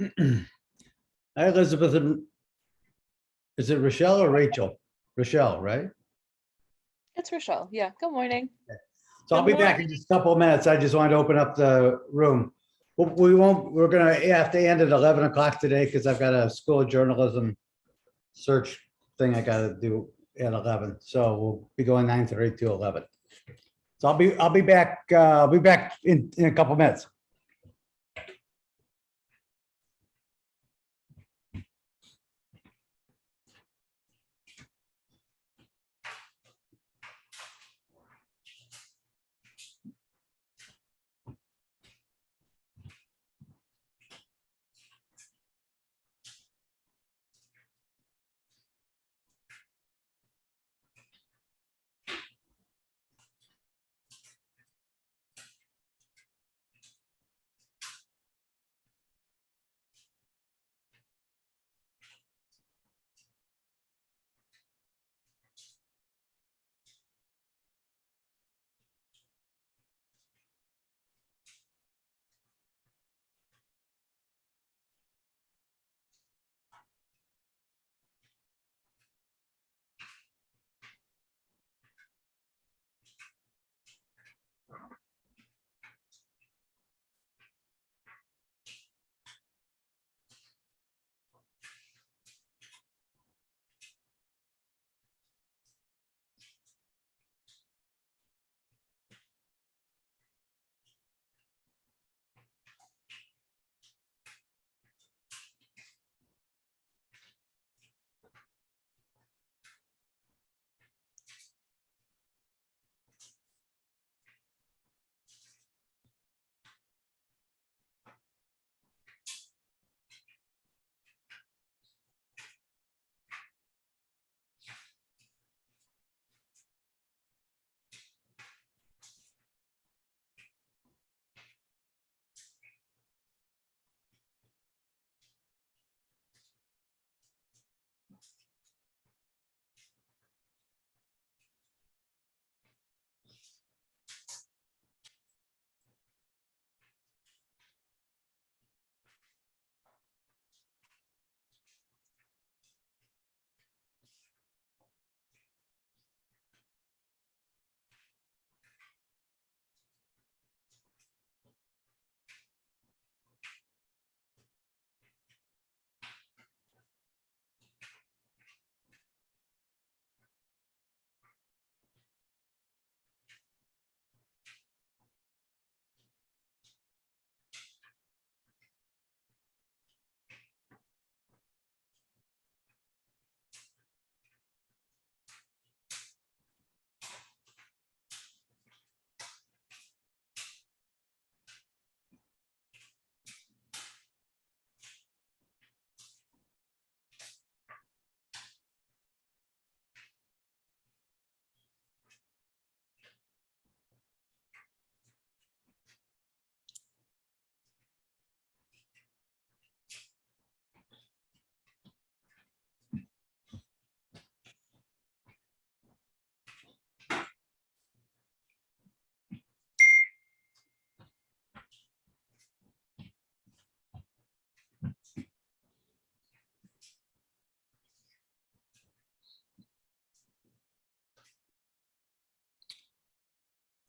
Hi, Elizabeth. Is it Rochelle or Rachel? Rochelle, right? It's Rochelle. Yeah. Good morning. So I'll be back in just a couple of minutes. I just wanted to open up the room. We won't, we're gonna have to end at 11 o'clock today because I've got a school of journalism search thing I gotta do at 11. So we'll be going 9:30 to 11. So I'll be back in a couple of minutes.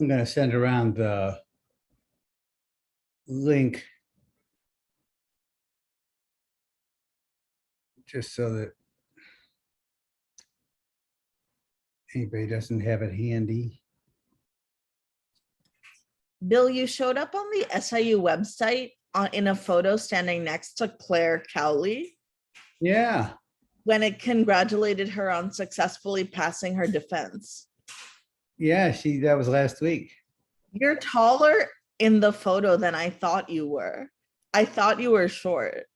I'm gonna send around the link just so that anybody doesn't have it handy. Bill, you showed up on the SIU website in a photo standing next to Claire Cowley Yeah, when it congratulated her on successfully passing her defense. yeah, that was last week. You're taller in the photo than I thought you were. I thought you were short.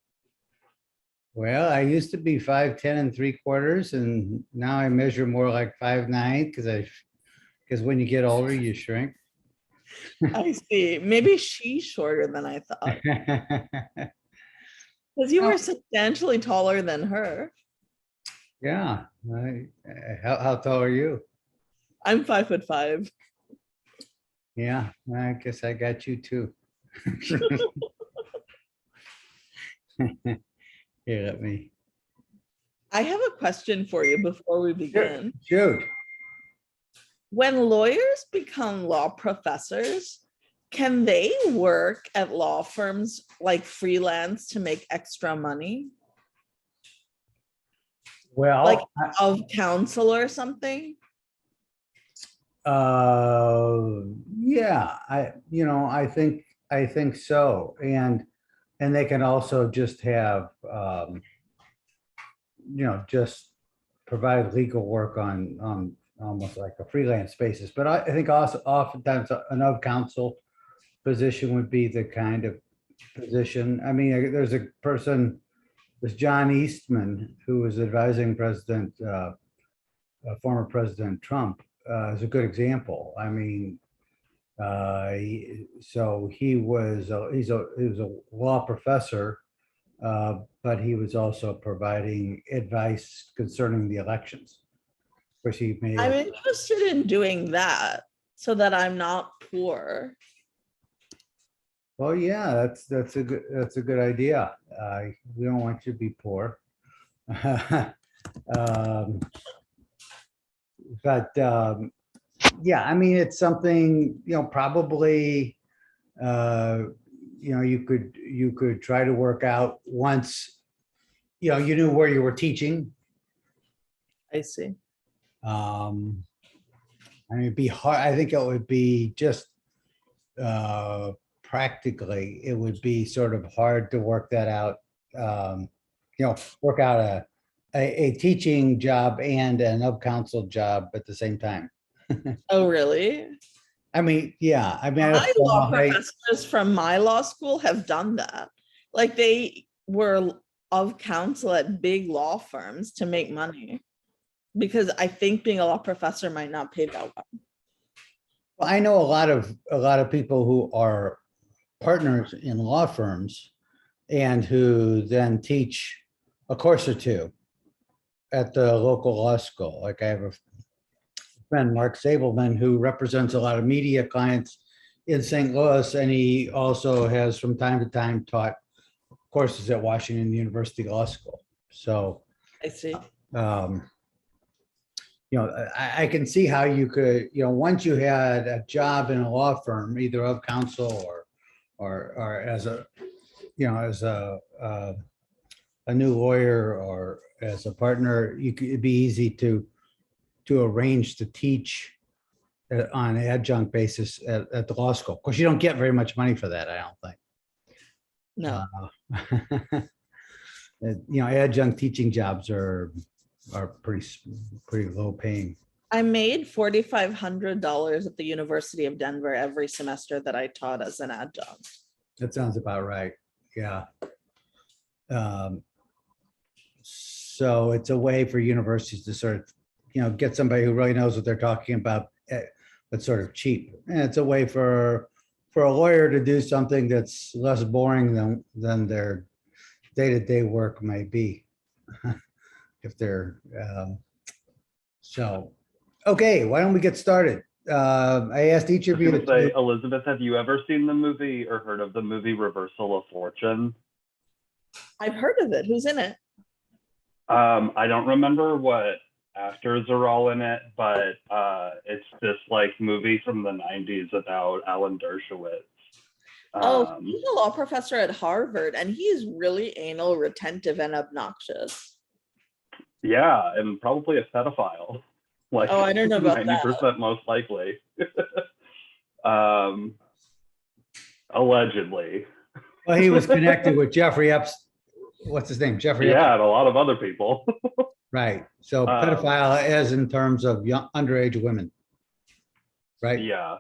Well, I used to be 5'10 3/4, and now I measure more like 5'9" because when you get older, you shrink. I see. Maybe she's shorter than I thought. Because you were substantially taller than her. Yeah. How tall are you? I'm 5'5". Yeah, I guess I got you too. Here, let me, I have a question for you before we begin. shoot. When lawyers become law professors, can they work at law firms like freelance to make extra money? Well, Like of counsel or something? yeah, I think so. And they can also just have, just provide legal work on almost like a freelance basis. But I think also oftentimes an of counsel position would be the kind of position. I mean, there's a person, this John Eastman, who was advising former President Trump, is a good example. I mean, so he was he was a law professor, but he was also providing advice concerning the elections. Of course, he may I'm have, interested in doing that so that I'm not poor. well, yeah, that's a good idea. We don't want you to be poor. Um, But yeah, I mean, it's something, probably, you could try to work out once, you knew where you were teaching. I see. Um, I mean, it'd be hard. I think it would be just practically, it would be sort of hard to work that out. Work out a teaching job and an of counsel job at the same time. Oh, really? I mean, yeah, I mean, I My don't law know how- professors from my law school have done that. Like they were of counsel at big law firms to make money. Because I think being a law professor might not pay that well. well, I know a lot of people who are partners in law firms and who then teach a course or two at the local law school. Like I have a friend, Mark Sabelman, who represents a lot of media clients in St. Louis, and he also has from time to time taught courses at Washington University Law School. So, I see. I can see how you could, once you had a job in a law firm, either of counsel or as a, as a new lawyer or as a partner, it'd be easy to arrange to teach on an adjunct basis at the law school. Of course, you don't get very much money for that, I don't think. No. Adjunct teaching jobs are pretty low paying. I made $4,500 at the University of Denver every semester that I taught as an adjunct. That sounds about right. Yeah. So it's a way for universities to sort of, get somebody who really knows what they're talking about, but sort of cheap. And it's a way for a lawyer to do something that's less boring than their day-to-day work may be. If they're, so, okay, why don't we get started? I asked each of you I was gonna say, to, Elizabeth, have you ever seen the movie or heard of the movie Reversal of Fortune? I've heard of it. Who's in it? I don't remember what actors are all in it, but it's this like movie from the 90s about Alan Dershowitz. Oh, he's a law professor at Harvard, and he's really anal retentive and obnoxious. Yeah, and probably a pedophile. Like, oh, I don't know about 90% that. most likely. Allegedly. well, he was connected with Jeffrey Epstein. What's his name? Jeffrey Epstein. Yeah, and a lot of other people. Right. So pedophile as in terms of young underage women. Right. Yeah.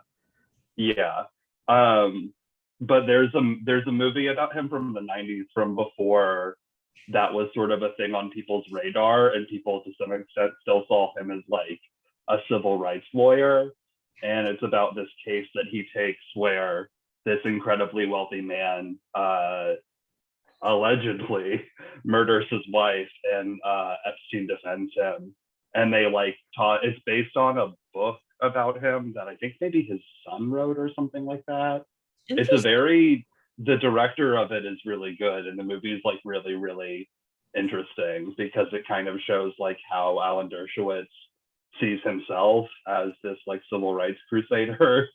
Yeah. But there's a movie about him from the 90s, from before that was sort of a thing on people's radar, and people to some extent still saw him as like a civil rights lawyer. And it's about this case that he takes where this incredibly wealthy man allegedly murders his wife, and Epstein defends him. And they like taught, it's based on a book about him that I think maybe his son wrote or something like that. It's a very the director of it is really good, and the movie is like really, really interesting because it kind of shows like how Alan Dershowitz sees himself as this like civil rights crusader,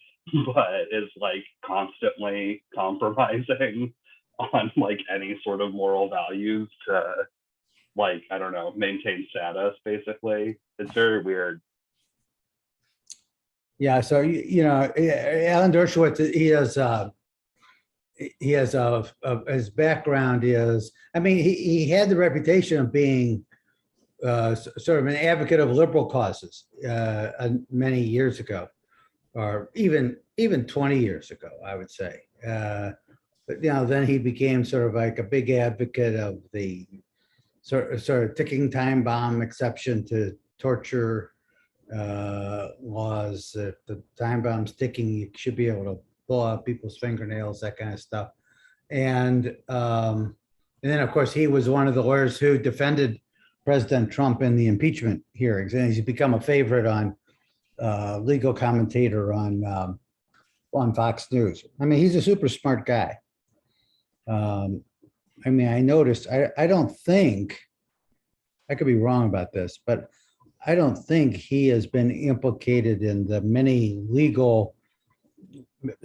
but is like constantly compromising on like any sort of moral values to like, I don't know, maintain status basically. It's very weird. Yeah, so Alan Dershowitz, he has his background is, I mean, he had the reputation of being sort of an advocate of liberal causes many years ago, or even 20 years ago, I would say. But then he became sort of like a big advocate of the sort of ticking time bomb exception to torture laws. If the time bomb's ticking, you should be able to pull out people's fingernails, that kind of stuff. And then, of course, he was one of the lawyers who defended President Trump in the impeachment hearings, and he's become a favorite on legal commentator on Fox News. I mean, he's a super smart guy. I mean, I noticed, I don't think, I could be wrong about this, but I don't think he has been implicated in the many legal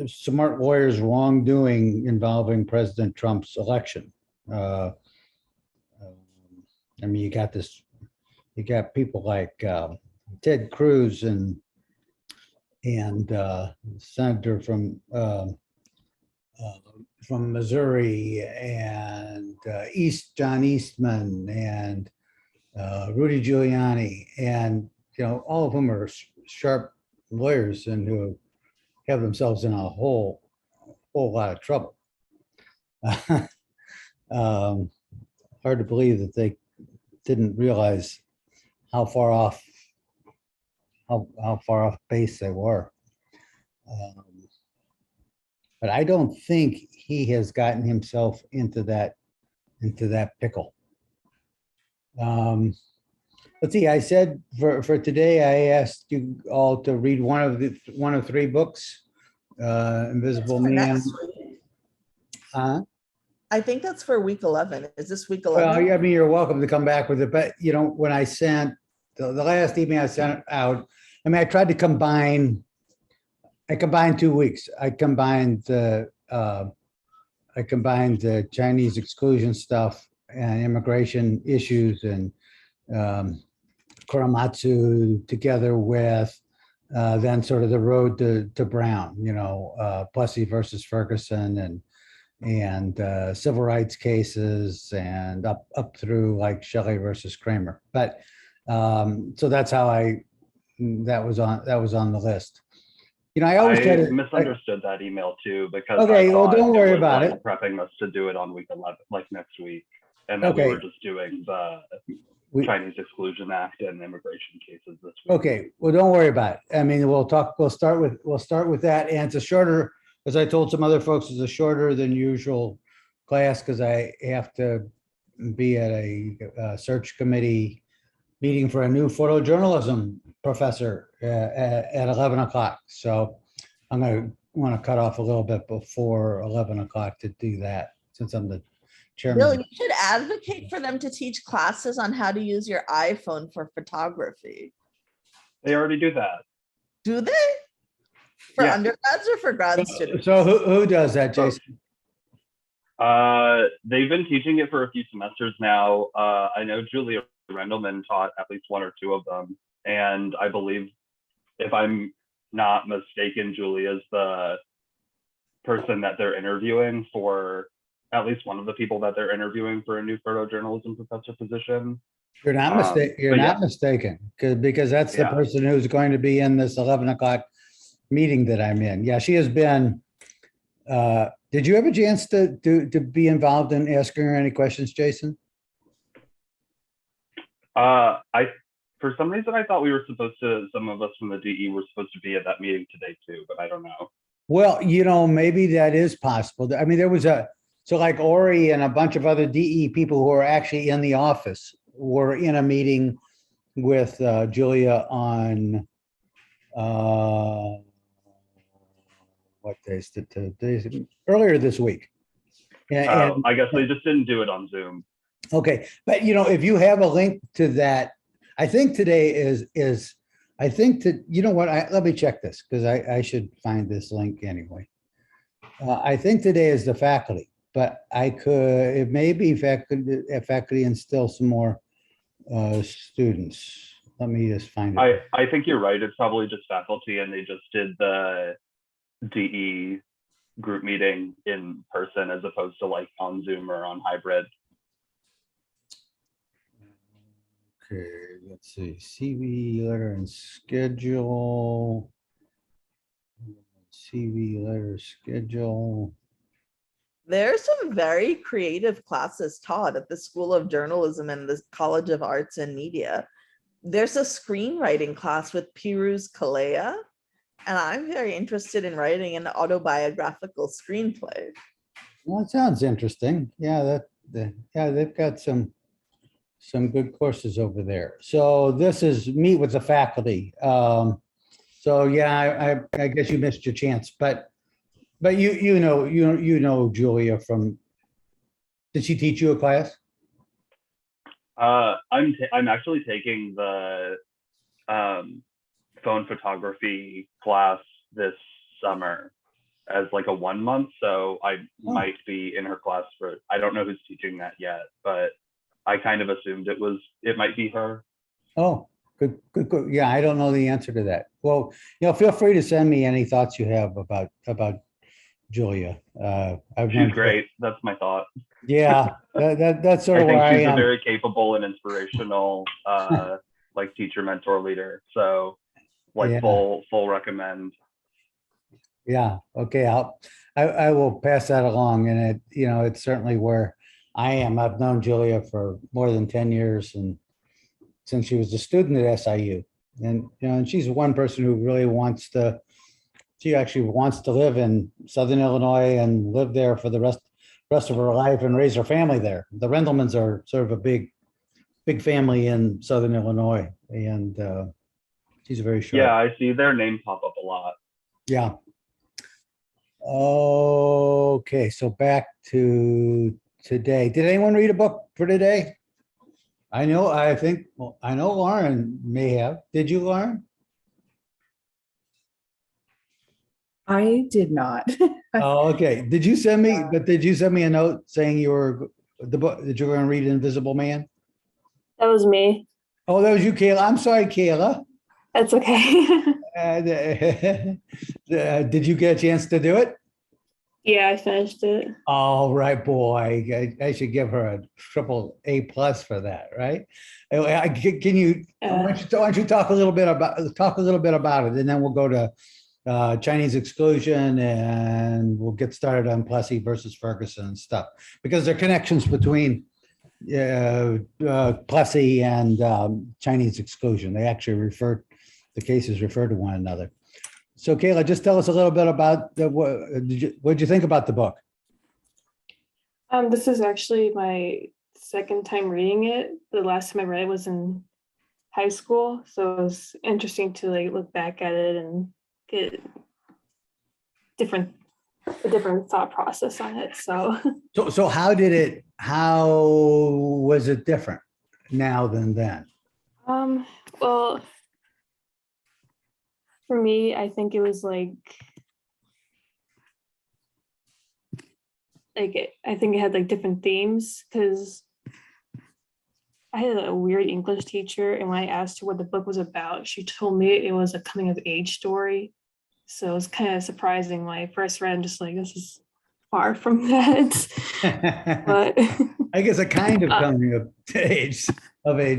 smart lawyers wrongdoing involving President Trump's election. I mean, you got people like Ted Cruz and senator from Missouri, and John Eastman, and Rudy Giuliani, and all of whom are sharp lawyers and who have themselves in a whole lot of trouble. Hard to believe that they didn't realize how far off base they were. But I don't think he has gotten himself into that pickle. Let's see. I said for today, I asked you all to read one of three books. Invisible For Man. next week. I think that's for week 11. Is this week 11? Well, I mean, you're welcome to come back with it, but when I sent the last email I sent out, I mean, I tried to combine 2 weeks. I combined the Chinese exclusion stuff and immigration issues and Korematsu together with then sort of the road to Brown, Plessy versus Ferguson and civil rights cases and up through like Shelley versus Kramer. But so that's how that was on the list. I always try to misunderstood that email too, because okay, I well, thought don't worry was, about like, it. prepping us to do it on week 11, like next week, and then we were just doing the Chinese Exclusion Act and immigration cases this week. Okay, well, don't worry about it. I mean, we'll start with that, and it's a shorter, as I told some other folks, it's a shorter than usual class because I have to be at a search committee meeting for a new photojournalism professor at 11 o'clock. So I'm going to want to cut off a little bit before 11 o'clock to do that, since I'm the chairman. Bill, you should advocate for them to teach classes on how to use your iPhone for photography. They already do that. Do they? For undergrads or for grad students? So who does that, Jason? They've been teaching it for a few semesters now. I know Julia Rendelman taught at least one or two of them. And I believe, if I'm not mistaken, Julia's the person that they're interviewing for, at least one of the people that they're interviewing for a new photojournalism professor position. You're not mistaken. You're not mistaken, because that's the person who's going to be in this 11 o'clock meeting that I'm in. Yeah, she has been. Did you have a chance to be involved in asking her any questions, Jason? For some reason, I thought we were supposed to, some of us from the DE were supposed to be at that meeting today too, but I don't know. Well, maybe that is possible. I mean, there was so like Ori and a bunch of other DE people who are actually in the office were in a meeting with Julia on, what days? Earlier this week. And, I guess they just didn't do it on Zoom. okay, but if you have a link to that, I think today I think that, you know what, let me check this, because I should find this link anyway. I think today is the faculty, but it may be faculty and still some more students. Let me just find it. I think you're right. It's probably just faculty, and they just did the DE group meeting in person as opposed to like on Zoom or on hybrid. Okay, let's see, CV letter and schedule. CV letter schedule. There's some very creative classes taught at the School of Journalism and the College of Arts and Media. There's a screenwriting class with Piruz Kalea, and I'm very interested in writing an autobiographical screenplay. Well, it sounds interesting. Yeah, they've got some good courses over there. So this is meet with the faculty. So yeah, I guess you missed your chance, but you know Julia from. Did she teach you a class? I'm actually taking the phone photography class this summer as like a 1 month. So I might be in her class I don't know who's teaching that yet, but I kind of assumed it might be her. Oh, good. Yeah, I don't know the answer to that. Well, feel free to send me any thoughts you have about Julia. She's great. That's my thought. Yeah, that's sort of where I am. I think she's a very capable and inspirational like teacher, mentor, leader. So like full recommend. Yeah. Okay. I will pass that along, and it's certainly where I am. I've known Julia for more than 10 years, and since she was a student at SIU, and and she's one person who really she actually wants to live in Southern Illinois and live there for the rest of her life and raise her family there. The Rendlemans are sort of a big family in Southern Illinois, and she's very sharp. Yeah, I see their name pop up a lot. Yeah. Okay, so back to today. Did anyone read a book for today? I know Lauren may have. Did you, Lauren? I did not. Oh, okay. Did you send me a note saying you were going to read Invisible Man? That was me. Oh, that was you, Kayla. I'm sorry, Kayla. That's okay. Did you get a chance to do it? Yeah, I finished it. All right, boy. I should give her a triple A+ for that, right? Can you? Why don't you talk a little bit about it, and then we'll go to Chinese exclusion, and we'll get started on Plessy versus Ferguson and stuff, because there are connections between Plessy and Chinese exclusion. They actually the cases refer to one another. So Kayla, just tell us a little bit about what did you think about the book? This is actually my second time reading it. The last time I read it was in high school, so it was interesting to look back at it and get a different thought process on it. So how was it different now than then? Well, for me, I think it was I think it had different themes, because I had a weird English teacher, and when I asked her what the book was about, she told me it was a coming of age story. So it was kind of surprising when I first read, I'm just this is far from that. But I guess a kind of coming of age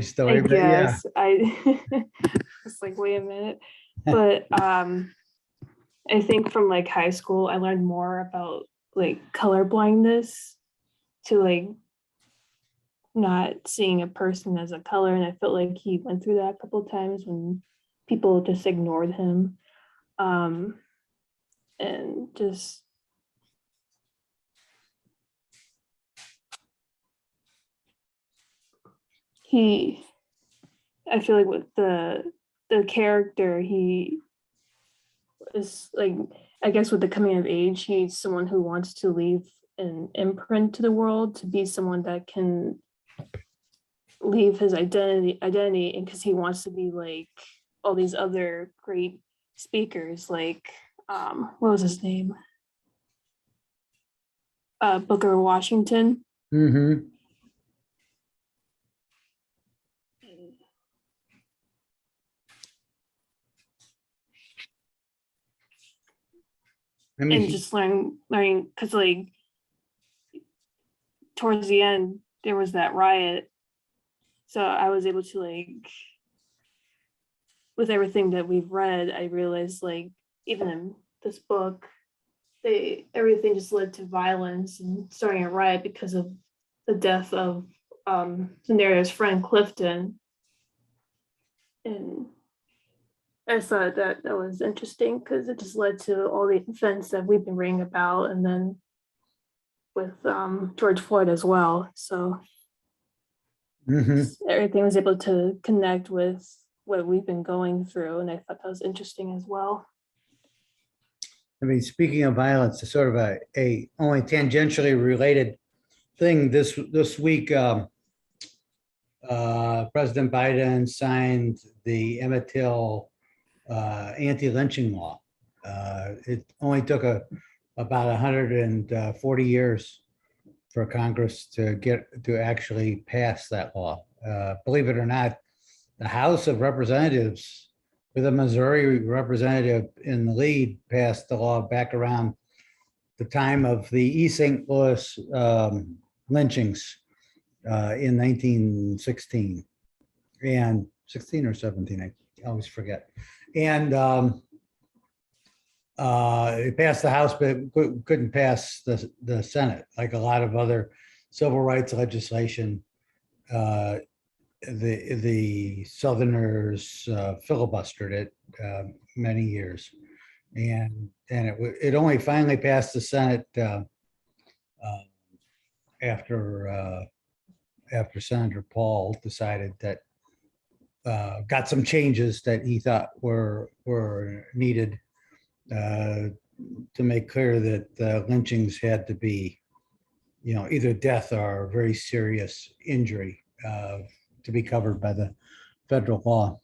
story. I guess. Yeah. I was wait a minute. But I think from high school, I learned more about color blindness, to not seeing a person as a color, and I felt like he went through that a couple of times when people just ignored him, and just I feel like with the character, he is I guess with the coming of age, he's someone who wants to leave an imprint to the world, to be someone that can leave his identity, and because he wants to be like all these other great speakers, like what was his name? Booker Washington. Mm-hmm. I mean, And just learning because like towards the end there was that riot, so I was able to like, with everything that we've read, I realized like even in this book everything just led to violence and starting a riot because of the death of the narrator's friend Clifton. And I thought that was interesting because it just led to all the events that we've been reading about, and then with George Floyd as well. So mhm. everything was able to connect with what we've been going through, and I thought that was interesting as well. I mean, speaking of violence, it's sort of a only tangentially related thing. This week, President Biden signed the Emmett Till anti-lynching law. It only took about 140 years for Congress to actually pass that law. Believe it or not, the House of Representatives, with a Missouri representative in the lead, passed the law back around the time of the East St. Louis lynchings in 1916 and 16 or 17, I always forget. And it passed the House, but couldn't pass the Senate, like a lot of other civil rights legislation. The Southerners filibustered it many years, and it only finally passed the Senate after Senator Paul decided that got some changes that he thought were needed to make clear that lynchings had to be, either death or very serious injury to be covered by the federal law.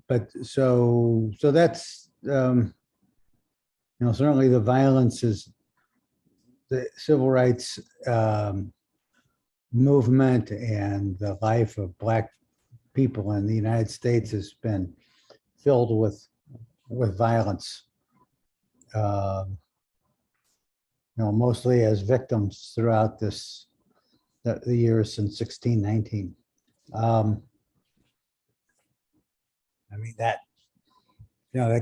But so that's, certainly the violence is the civil rights movement, and the life of Black people in the United States has been filled with violence, mostly as victims throughout the years since 1619. I mean, that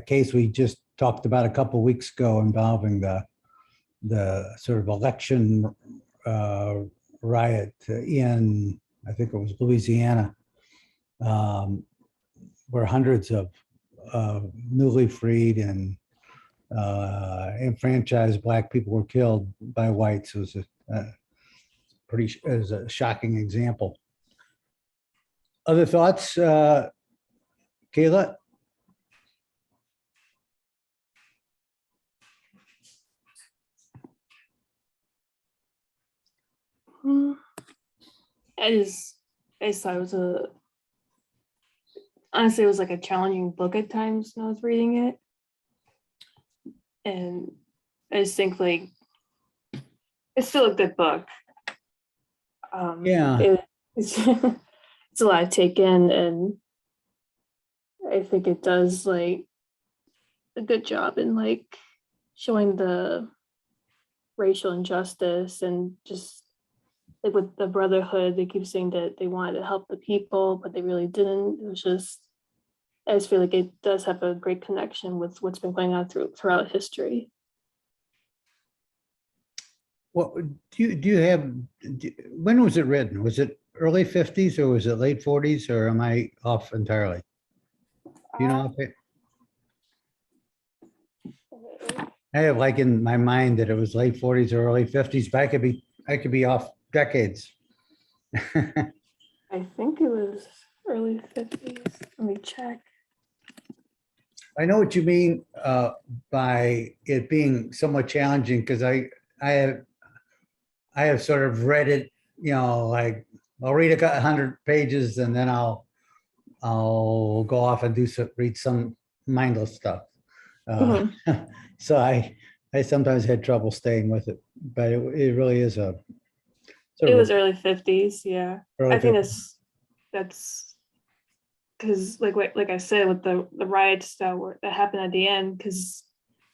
case we just talked about a couple of weeks ago involving the sort of election riot in, I think it was Louisiana, where hundreds of newly freed and enfranchised Black people were killed by whites. It was a shocking example. Other thoughts, Kayla? I just thought it was honestly, it was like a challenging book at times when I was reading it. And I just think like it's still a good book. Yeah. It's it's a lot to take in, and I think it does like a good job in like showing the racial injustice, and just like with the brotherhood, they keep saying that they wanted to help the people, but they really didn't. It was just, I just feel like it does have a great connection with what's been going on throughout history. What do you have? When was it written? Was it early 50s or was it late 40s, or am I off entirely? Do you know? I have like in my mind that it was late 40s or early 50s, but I could be off decades. I think it was early 50s. Let me check. I know what you mean by it being somewhat challenging, because I have sort of read it, like I'll read 100 pages and then I'll go off and read some mindless stuff. So I sometimes had trouble staying with it, but it really is a. It was early 50s, yeah. Early I think 50s. that's because like I said with the riots that happened at the end because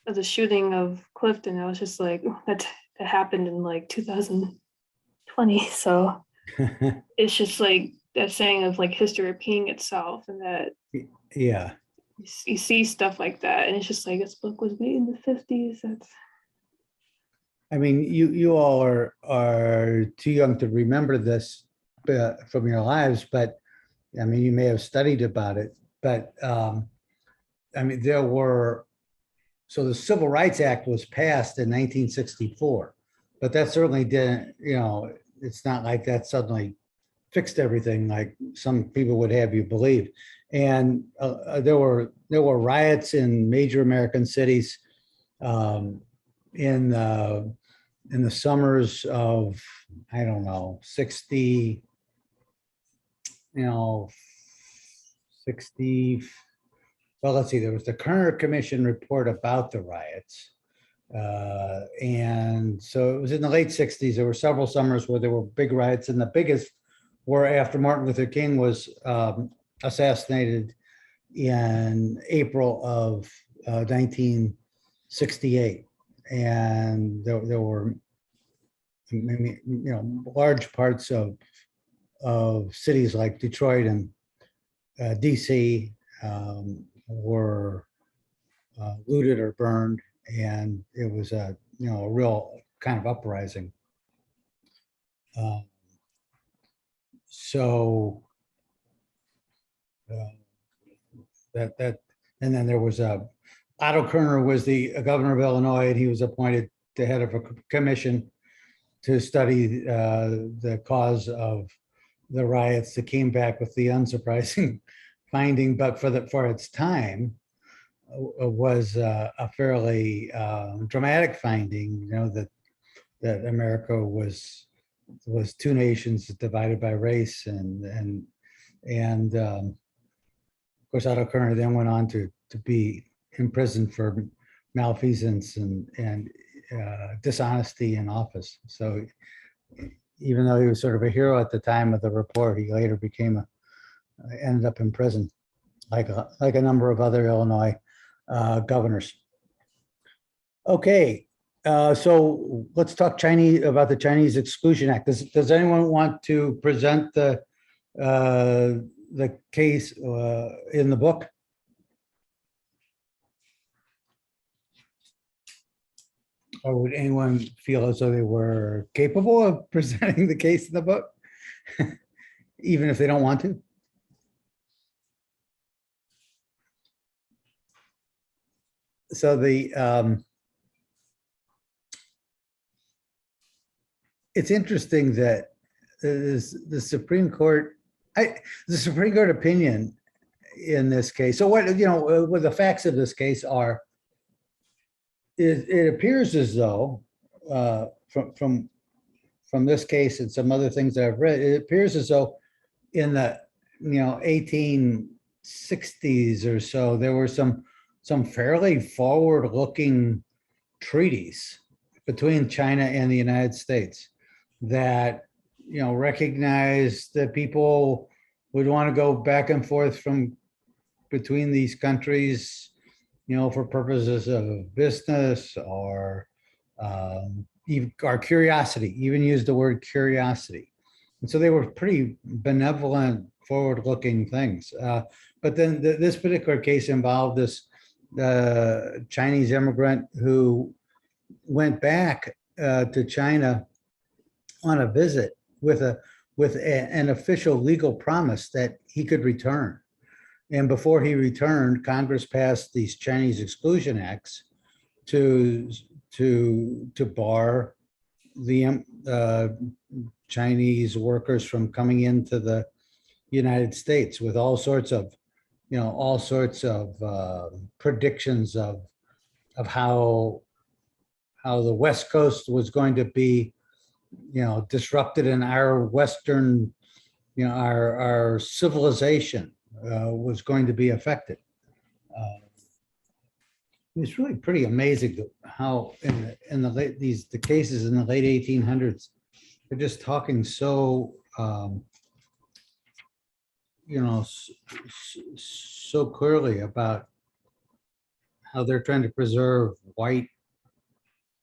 of the shooting of Clifton, I was just like that happened in like 2020. So it's just like that saying of like history repeating itself, and that Yeah. you see stuff like that, and it's just like this book was made in the 50s. That's I mean, you all are too young to remember this from your lives, but I mean, you may have studied about it, but I mean, so the Civil Rights Act was passed in 1964, but that certainly didn't, it's not like that suddenly fixed everything like some people would have you believe. And there were riots in major American cities in the summers of, I don't know, 60, 60. Well, let's see, there was the Kerner Commission report about the riots. And so it was in the late 60s. There were several summers where there were big riots, and the biggest were after Martin Luther King was assassinated in April of 1968. And there were, large parts of cities like Detroit and DC were looted or burned, and it was a real kind of uprising. So that and then there was Otto Kerner was the governor of Illinois, and he was appointed the head of a commission to study the cause of the riots. That came back with the unsurprising finding, but for its time, was a fairly dramatic finding. That America was two nations divided by race, and of course Otto Kerner then went on to be imprisoned for malfeasance and dishonesty in office. So even though he was sort of a hero at the time of the report, he later ended up in prison, like a number of other Illinois governors. Okay, so let's talk about the Chinese Exclusion Act. Does anyone want to present the case in the book? Or would anyone feel as though they were capable of presenting the case in the book, even if they don't want to? So it's interesting that the Supreme Court opinion in this case. So what the facts of this case are. It appears as though from this case and some other things that I've read, it appears as though in the 1860s or so, there were some fairly forward-looking treaties between China and the United States that recognized that people would want to go back and forth from between these countries, for purposes of business or even our curiosity, even used the word curiosity. And so they were pretty benevolent, forward-looking things. But then this particular case involved this Chinese immigrant who went back to China on a visit with an official legal promise that he could return. And before he returned, Congress passed these Chinese Exclusion Acts to bar the Chinese workers from coming into the United States with all sorts of predictions of how how the West Coast was going to be, disrupted in our Western, our civilization was going to be affected. It's really pretty amazing how in the late the cases in the late 1800s, they're just talking so so clearly about how they're trying to preserve white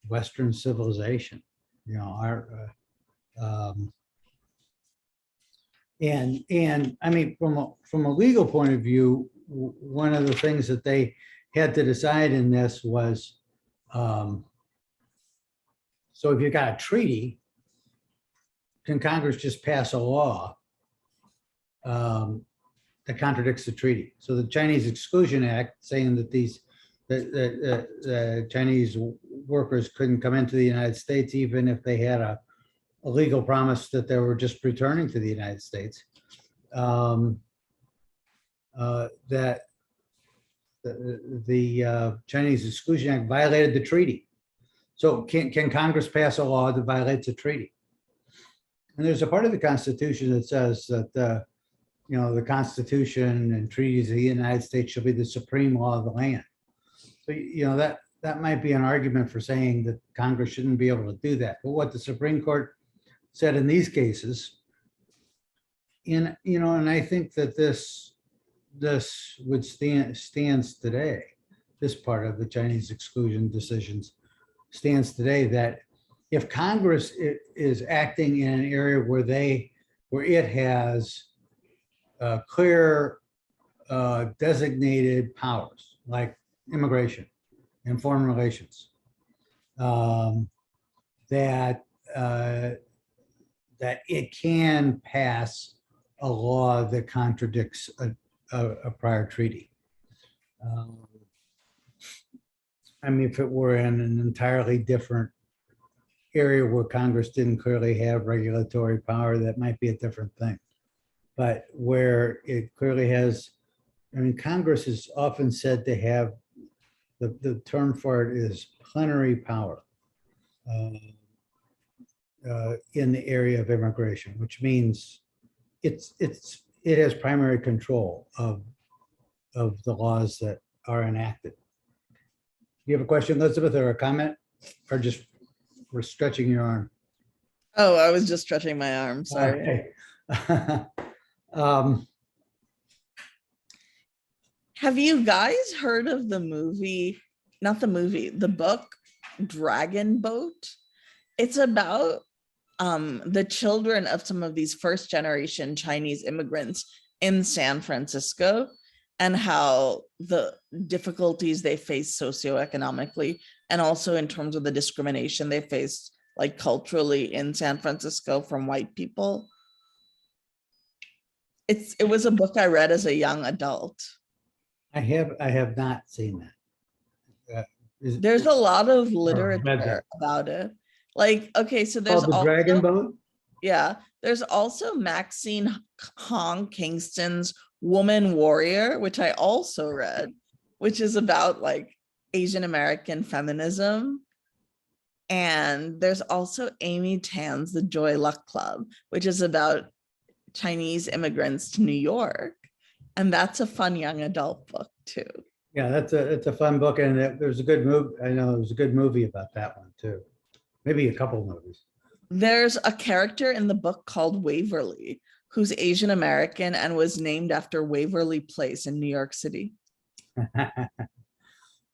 Western civilization. Our and I mean, from a legal point of view, one of the things that they had to decide in this was, so if you got a treaty, can Congress just pass a law that contradicts the treaty? So the Chinese Exclusion Act, saying that the Chinese workers couldn't come into the United States even if they had a legal promise that they were just returning to the United States, that the Chinese Exclusion Act violated the treaty. So can Congress pass a law that violates a treaty? And there's a part of the Constitution that says that the Constitution and treaties of the United States shall be the supreme law of the land. So that might be an argument for saying that Congress shouldn't be able to do that. But what the Supreme Court said in these cases, and I think that this would stands today. This part of the Chinese exclusion decisions stands today, that if Congress is acting in an area where it has clear designated powers like immigration and foreign relations, that it can pass a law that contradicts a prior treaty. I mean, if it were in an entirely different area where Congress didn't clearly have regulatory power, that might be a different thing. But where it clearly has, I mean, Congress is often said to have, the term for it is plenary power in the area of immigration, which means it has primary control of the laws that are enacted. You have a question, Elizabeth, or a comment, or just we're stretching your arm? Oh, I was just stretching my arm, sorry. Okay. Have you guys heard of the movie, not the movie, the book Dragon Boat? It's about the children of some of these first generation Chinese immigrants in San Francisco, and how the difficulties they face socioeconomically, and also in terms of the discrimination they face like culturally in San Francisco from white people. It was a book I read as a young adult. I have not seen that. There's a lot of read literature that. about it. Like, okay, so there's Called The Dragon also, Boat? yeah, there's also Maxine Hong Kingston's Woman Warrior, which I also read, which is about like Asian American feminism. And there's also Amy Tan's The Joy Luck Club, which is about Chinese immigrants to New York. And that's a fun young adult book too. Yeah, it's a fun book, and there's a good movie. I know there was a good movie about that one too. Maybe a couple movies. There's a character in the book called Waverly, who's Asian American and was named after Waverly Place in New York City.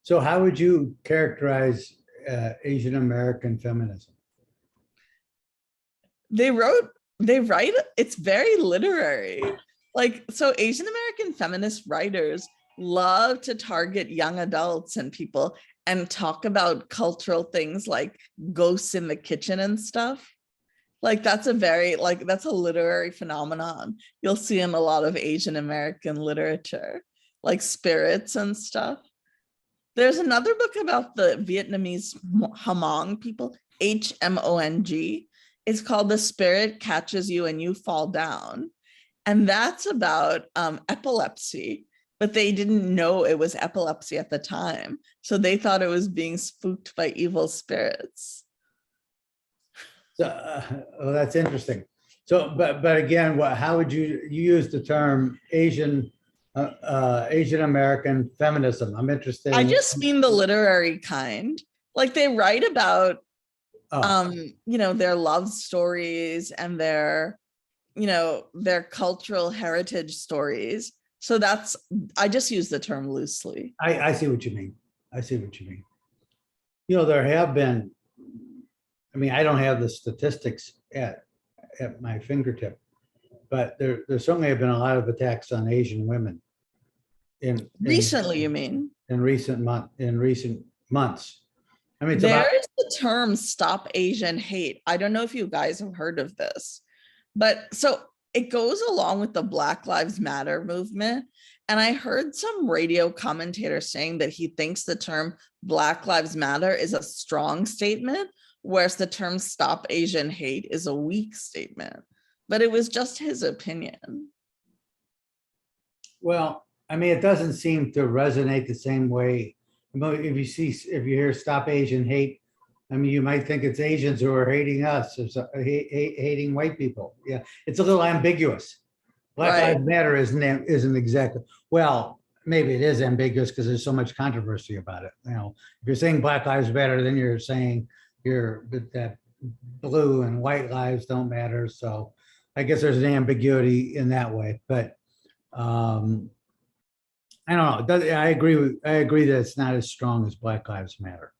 So how would you characterize Asian American feminism? They write, it's very literary. Like, so Asian American feminist writers love to target young adults and people and talk about cultural things like ghosts in the kitchen and stuff. Like that's a literary phenomenon you'll see in a lot of Asian American literature, like spirits and stuff. There's another book about the Vietnamese Hmong people, Hmong. It's called The Spirit Catches You and You Fall Down. And that's about epilepsy but they didn't know it was epilepsy at the time. So they thought it was being spooked by evil spirits. So, oh, that's interesting. So, but again, how would you use the term Asian, Asian American feminism? I'm interested. I just mean the literary kind. Like they write about Oh, their love stories and their cultural heritage stories. So I just use the term loosely. I see what you mean. I see what you mean. There have been, I mean, I don't have the statistics at my fingertip, but there certainly have been a lot of attacks on Asian women Recently, you mean? in recent months. I mean, it's There about, is the term "Stop Asian Hate." I don't know if you guys have heard of this, but so it goes along with the Black Lives Matter movement. And I heard some radio commentator saying that he thinks the term Black Lives Matter is a strong statement, whereas the term "Stop Asian Hate" is a weak statement. But it was just his opinion. well, I mean, it doesn't seem to resonate the same way. If you hear "Stop Asian Hate," I mean, you might think it's Asians who are hating us, or hating white people. Yeah, it's a little ambiguous. Black Right. Lives Matter isn't exactly, well, maybe it is ambiguous because there's so much controversy about it. If you're saying Black Lives Matter, then you're saying that blue and white lives don't matter. So I guess there's an ambiguity in that way, but I don't know. I agree that it's not as strong as Black Lives Matter.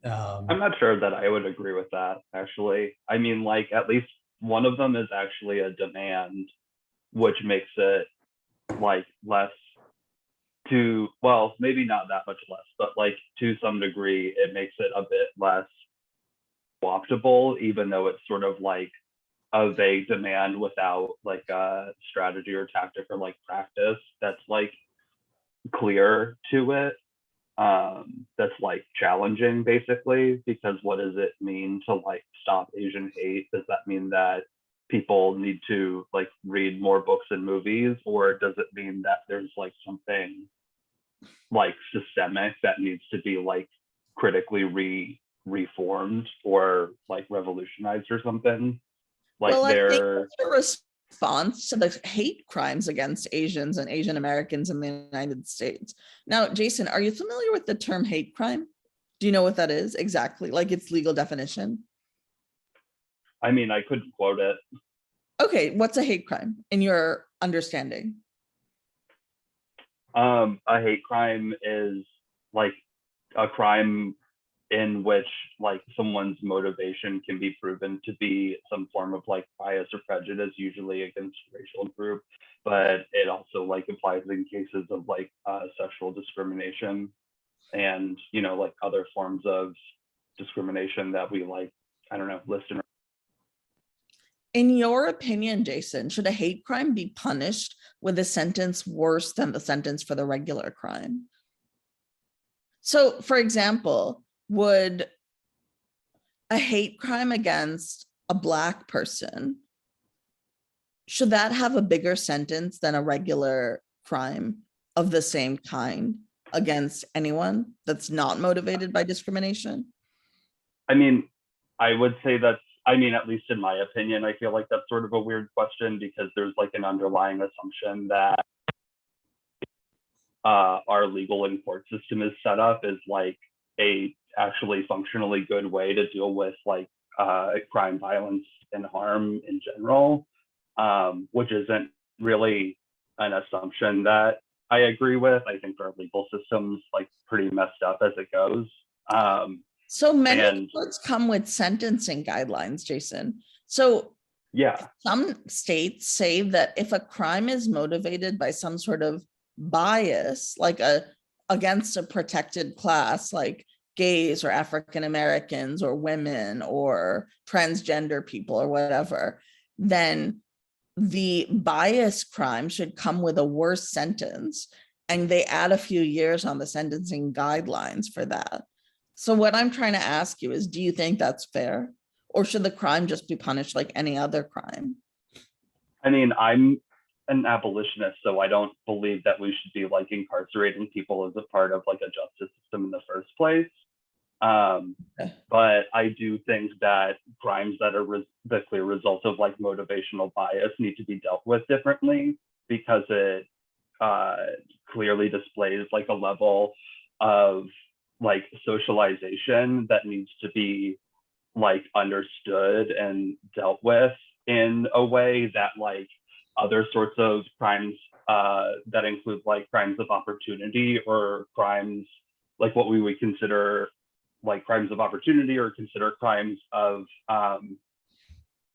I'm not sure that I would agree with that, actually. I mean, like, at least one of them is actually a demand, which makes it like less well, maybe not that much less, but like to some degree, it makes it a bit less adoptable, even though it's sort of like a vague demand without like a strategy or tactic or like practice that's like clear to it. That's like challenging, basically, because what does it mean to like stop Asian hate? Does that mean that people need to like read more books and movies, or does it mean that there's like something like systemic that needs to be like critically reformed or like revolutionized or something? Like Well, I think it's a response to the hate crimes against Asians and Asian Americans in the United States. Now, Jason, are you familiar with the term hate crime? Do you know what that is exactly? Like its legal definition? I mean, I couldn't quote it. Okay, what's a hate crime in your understanding? A hate crime is like a crime in which like someone's motivation can be proven to be some form of like bias or prejudice, usually against a racial group, but it also like applies in cases of like sexual discrimination and like other forms of discrimination that we like, I don't know, list in. In your opinion, Jason, should a hate crime be punished with a sentence worse than the sentence for the regular crime? So, for example, would a hate crime against a Black person, should that have a bigger sentence than a regular crime of the same kind against anyone that's not motivated by discrimination? I mean, I would say that's, I mean, at least in my opinion, I feel like that's sort of a weird question because there's like an underlying assumption that our legal and court system is set up as like a actually functionally good way to deal with like crime, violence, and harm in general, which isn't really an assumption that I agree with. I think our legal system's like pretty messed up as it goes. So many courts come with sentencing guidelines, Jason. So yeah, some states say that if a crime is motivated by some sort of bias, like against a protected class, like gays or African Americans or women or transgender people or whatever, then the bias crime should come with a worse sentence, and they add a few years on the sentencing guidelines for that. So what I'm trying to ask you is, do you think that's fair? Or should the crime just be punished like any other crime? I mean, I'm an abolitionist, so I don't believe that we should be like incarcerating people as a part of like a justice system in the first place. But I do think that crimes that are the clear result of like motivational bias need to be dealt with differently, because it clearly displays like a level of like socialization that needs to be like understood and dealt with in a way that like other sorts of crimes that include like crimes of opportunity, or crimes like what we would consider like crimes of opportunity, or consider crimes of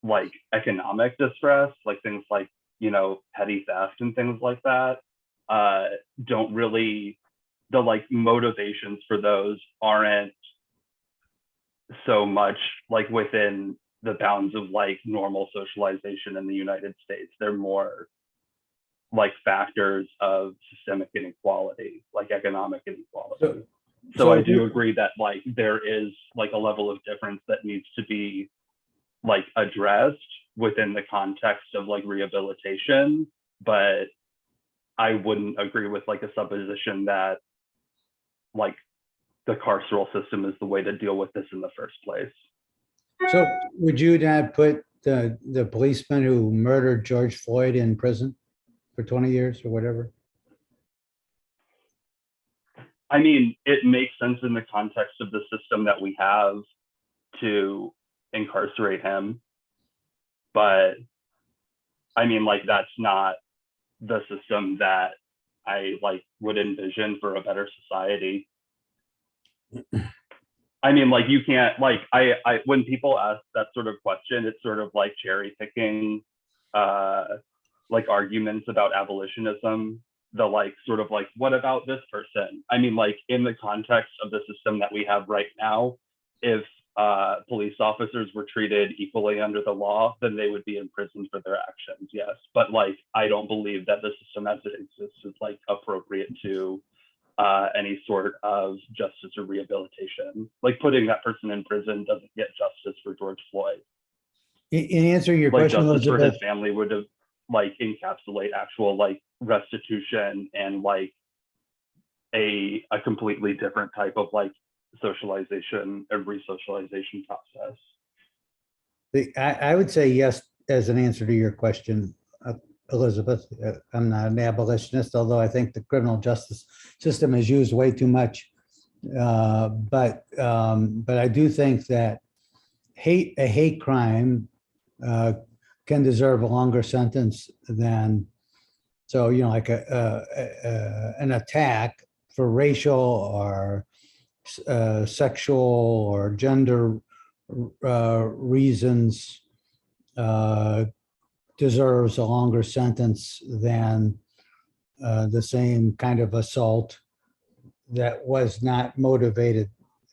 like economic distress, like things like, you know, petty theft and things like that, don't really, the like motivations for those aren't so much like within the bounds of like normal socialization in the United States. They're more like factors of systemic inequality, like economic inequality. So I do agree that like there is like a level of difference that needs to be like addressed within the context of like rehabilitation, but I wouldn't agree with like a supposition that like the carceral system is the way to deal with this in the first place. So would you not put the policeman who murdered George Floyd in prison for 20 years or whatever? I mean, it makes sense in the context of the system that we have to incarcerate him, but I mean, like, that's not the system that I like would envision for a better society. I mean, like, you can't, like, I when people ask that sort of question, it's sort of like cherry picking like arguments about abolitionism. The like sort of like, what about this person? I mean, like, in the context of the system that we have right now, if police officers were treated equally under the law, then they would be in prison for their actions, yes. But like, I don't believe that the system as it exists is like appropriate to any sort of justice or rehabilitation. Like, putting that person in prison doesn't get justice for George Floyd. In answer to your Like, question, justice for his Elizabeth, family would have like encapsulate actual like restitution and like a completely different type of like socialization and resocialization process. I would say yes as an answer to your question, Elizabeth. I'm not an abolitionist, although I think the criminal justice system is used way too much. But I do think that a hate crime can deserve a longer sentence than, so, you know, like an attack for racial or sexual or gender reasons deserves a longer sentence than the same kind of assault that was not motivated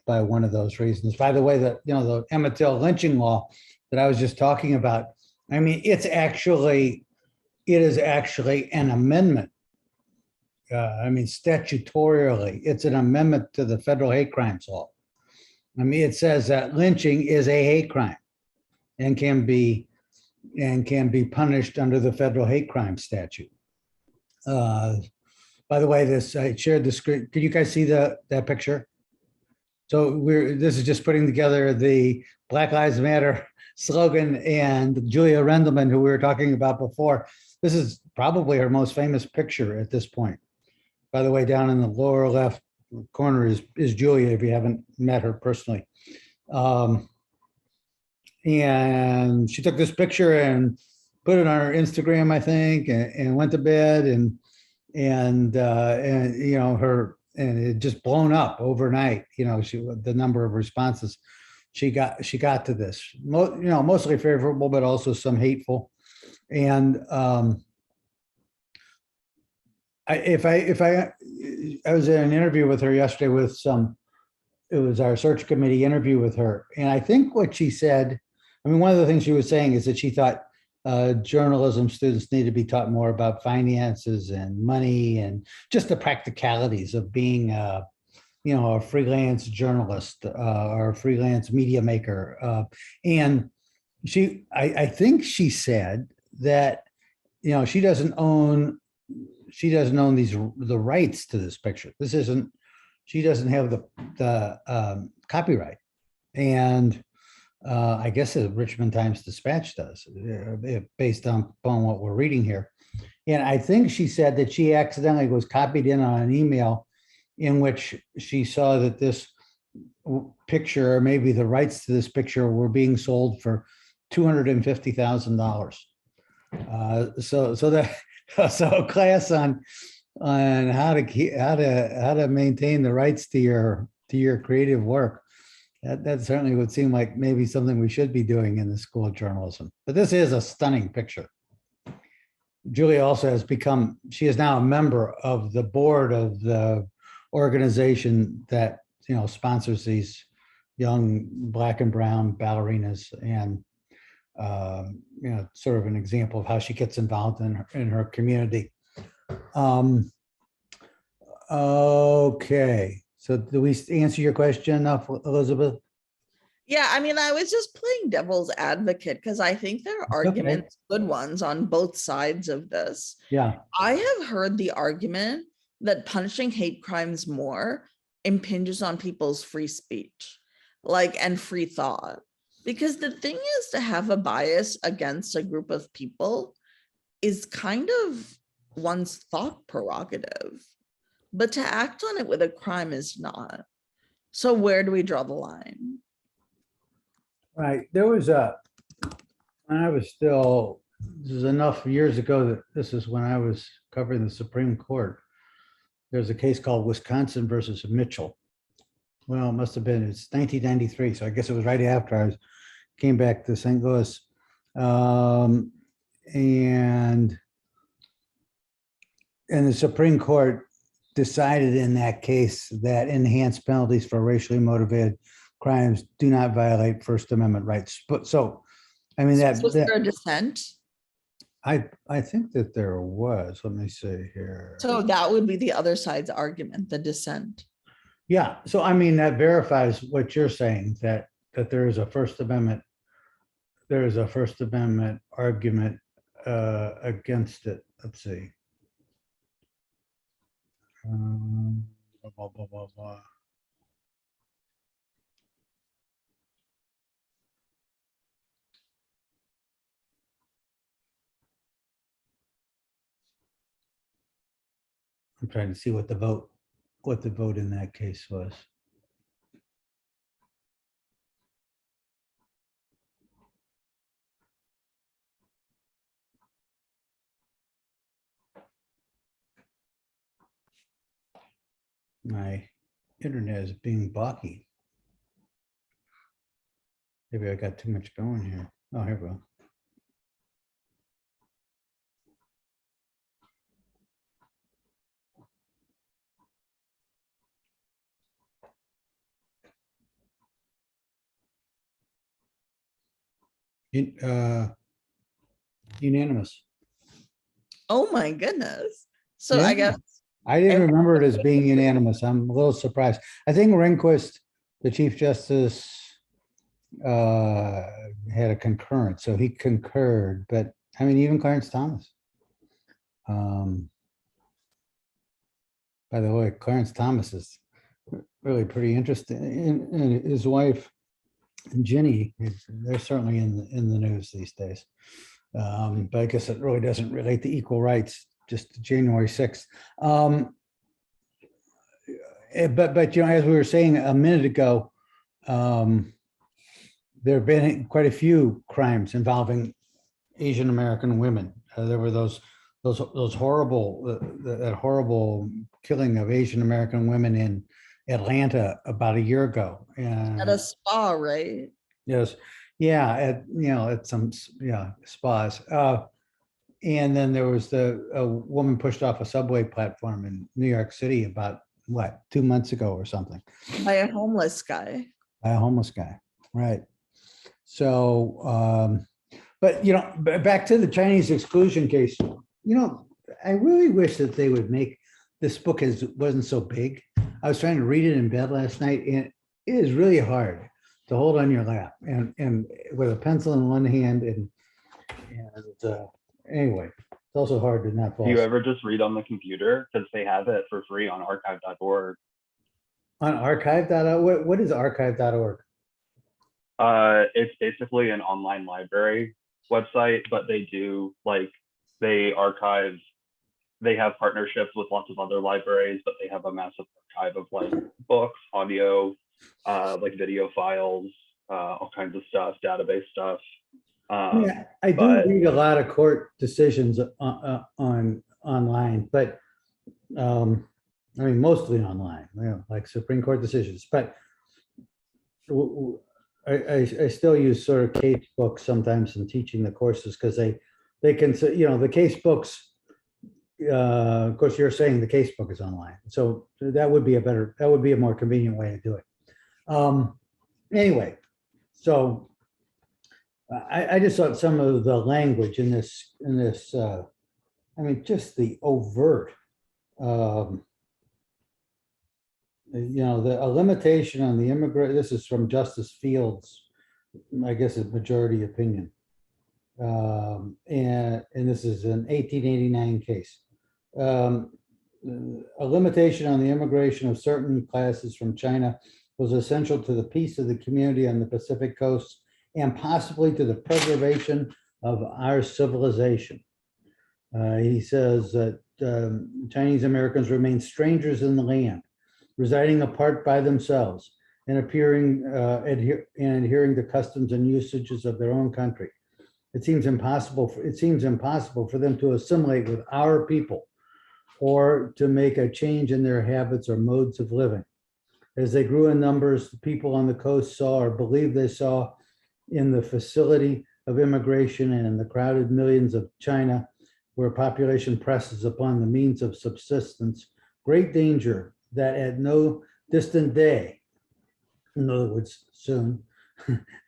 by one of those reasons. By the way, that, you know, the Emmett lynching law that I was just talking about, I mean, it is actually an amendment. I mean, statutorily, it's an amendment to the federal hate crimes law. I mean, it says that lynching is a hate crime and can be punished under the federal hate crime statute. By the way, I shared the screen. Can you guys see that picture? So this is just putting together the Black Lives Matter slogan and Julia Rendelman, who we were talking about before. This is probably her most famous picture at this point. By the way, down in the lower left corner is Julia, if you haven't met her personally. And she took this picture and put it on her Instagram, I think, and went to bed, and you know, and it just blown up overnight. You know, the number of responses she got to this, you know, mostly favorable, but also some hateful. And I was in an interview with her yesterday it was our search committee interview with her. And I think what she said, I mean, one of the things she was saying is that she thought journalism students need to be taught more about finances and money and just the practicalities of being, you know, a freelance journalist or a freelance media maker. And I think she said that she doesn't own the rights to this picture. She doesn't have the copyright. And I guess the Richmond Times Dispatch does, based upon what we're reading here. And I think she said that she accidentally was copied in on an email in which she saw that this picture, or maybe the rights to this picture, were being sold for $250,000. So a class on how to maintain the rights to your creative work. That certainly would seem like maybe something we should be doing in the School of Journalism. But this is a stunning picture. Julie also she is now a member of the board of the organization that, sponsors these young Black and brown ballerinas, and, sort of an example of how she gets involved in her community. Okay. So do we answer your question enough, Elizabeth? Yeah, I mean, I was just playing devil's advocate because I think there are arguments, good ones on both sides of this. Yeah. I have heard the argument that punishing hate crimes more impinges on people's free speech, and free thought. Because the thing is, to have a bias against a group of people is kind of one's thought prerogative, but to act on it with a crime is not. So where do we draw the line? Right. There was when I was still, this is enough years ago that this is when I was covering the Supreme Court. There's a case called Wisconsin versus Mitchell. Well, it must have been, it's 1993. So I guess it was right after I came back to St. Louis. And the Supreme Court decided in that case that enhanced penalties for racially motivated crimes do not violate First Amendment rights. But so, I mean, Was there a dissent? I think that there was. Let me see here. So that would be the other side's argument, the dissent. Yeah. So I mean, that verifies what you're saying, that there is a First Amendment. There is a First Amendment argument against it. Let's see. Blah, blah, blah, blah, blah. I'm trying to see what the vote in that case was. My internet is being blocky. Maybe I got too much going here. Oh, here we go. Unanimous. Oh my goodness. So I Yeah. guess I didn't remember it as being unanimous. I'm a little surprised. I think Rehnquist, the Chief Justice, had a concurrence, so he concurred. But I mean, even Clarence Thomas. By the way, Clarence Thomas is really pretty interesting, and his wife, Ginny, they're certainly in the news these days. But I guess it really doesn't relate to equal rights, just January 6th. But as we were saying a minute ago, there have been quite a few crimes involving Asian American women. There were those horrible, that horrible killing of Asian American women in Atlanta about a year ago. And at a spa, right? yes, yeah, at some spas. And then there was a woman pushed off a subway platform in New York City about 2 months ago or something. By a homeless guy. By a homeless guy, right? So, but back to the Chinese exclusion case. I really wish that they would make this book wasn't so big. I was trying to read it in bed last night, and it is really hard to hold on your lap and with a pencil in one hand and anyway. It's also hard to not fall Do you asleep. ever just read on the computer? Because they have it for free on archive.org. On archive.org, what is archive.org? It's basically an online library website, but they do they archive. They have partnerships with lots of other libraries, but they have a massive archive of books, audio, video files, all kinds of stuff, database stuff. Yeah, I do but- read a lot of court decisions on online, but I mean, mostly online, like Supreme Court decisions, but I still use sort of case books sometimes in teaching the courses because they can say, the case books. Of course, you're saying the case book is online, so that would be a more convenient way to do it. Anyway, so I just thought some of the language in this, I mean, just the overt, a limitation on the immigrant. This is from Justice Fields, I guess a majority opinion, and this is an 1889 case. A limitation on the immigration of certain classes from China was essential to the peace of the community on the Pacific coast and possibly to the preservation of our civilization. He says that Chinese Americans remain strangers in the land, residing apart by themselves and adhering to customs and usages of their own country. It seems impossible for them to assimilate with our people or to make a change in their habits or modes of living. As they grew in numbers, the people on the coast saw or believed they saw in the facility of immigration and in the crowded millions of China, where population presses upon the means of subsistence, great danger that at no distant day, in other words, soon,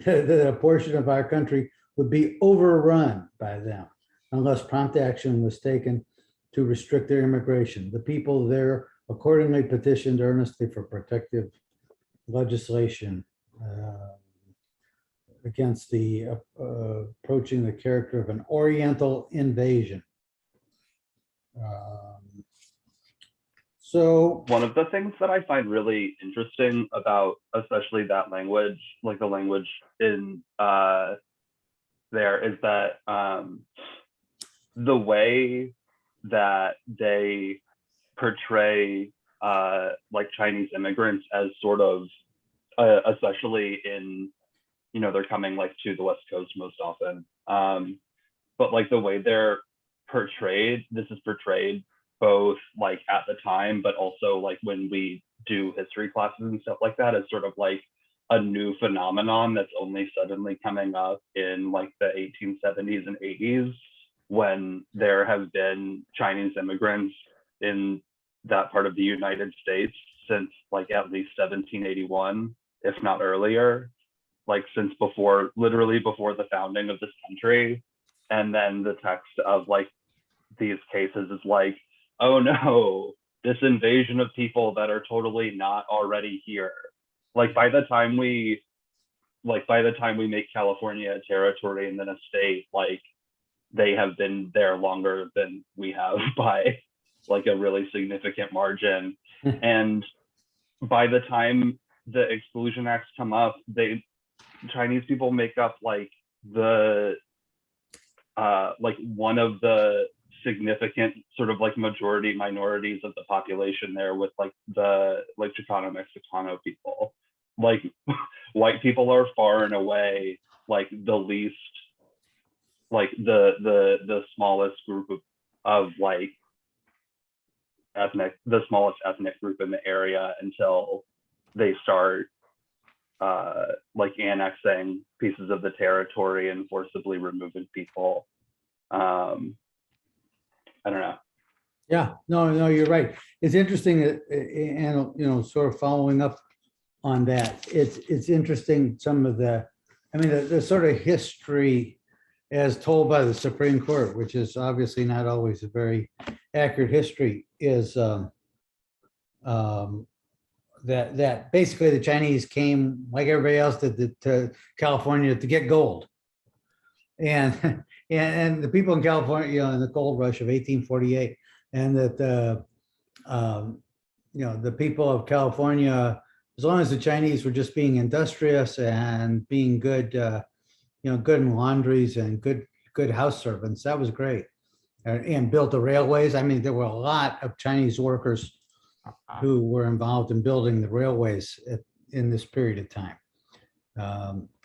that a portion of our country would be overrun by them unless prompt action was taken to restrict their immigration. The people there accordingly petitioned earnestly for protective legislation against the approaching the character of an Oriental invasion. So One of the things that I find really interesting about especially that language, like the language in there, is that the way that they portray Chinese immigrants as sort of especially in, they're coming to the West Coast most often, but the way they're portrayed, this is portrayed both at the time, but also when we do history classes and stuff like that, as sort of a new phenomenon that's only suddenly coming up in the 1870s and 80s, when there have been Chinese immigrants in that part of the United States since at least 1781, if not earlier, since literally before the founding of this country. And then the text of these cases is oh no, this invasion of people that are totally not already here. By the time we make California a territory and then a state, they have been there longer than we have by a really significant margin. And by the time the Exclusion Acts come up, Chinese people make up the one of the significant sort of majority minorities of the population there, with the Chicano Mexicano people. White people are far and away the least, the smallest group of the smallest ethnic group in the area until they start annexing pieces of the territory and forcibly removing people. I don't know. yeah, no, you're right. It's interesting and sort of following up on that. It's interesting some of the sort of history as told by the Supreme Court, which is obviously not always a very accurate history, is that basically the Chinese came like everybody else did to California to get gold. And and the people in California, you know, in the gold rush of 1848, and that you know, the people of California, as long as the Chinese were just being industrious and being good, you know, good in laundries and good house servants, that was great. And built the railways. I mean, there were a lot of Chinese workers who were involved in building the railways in this period of time.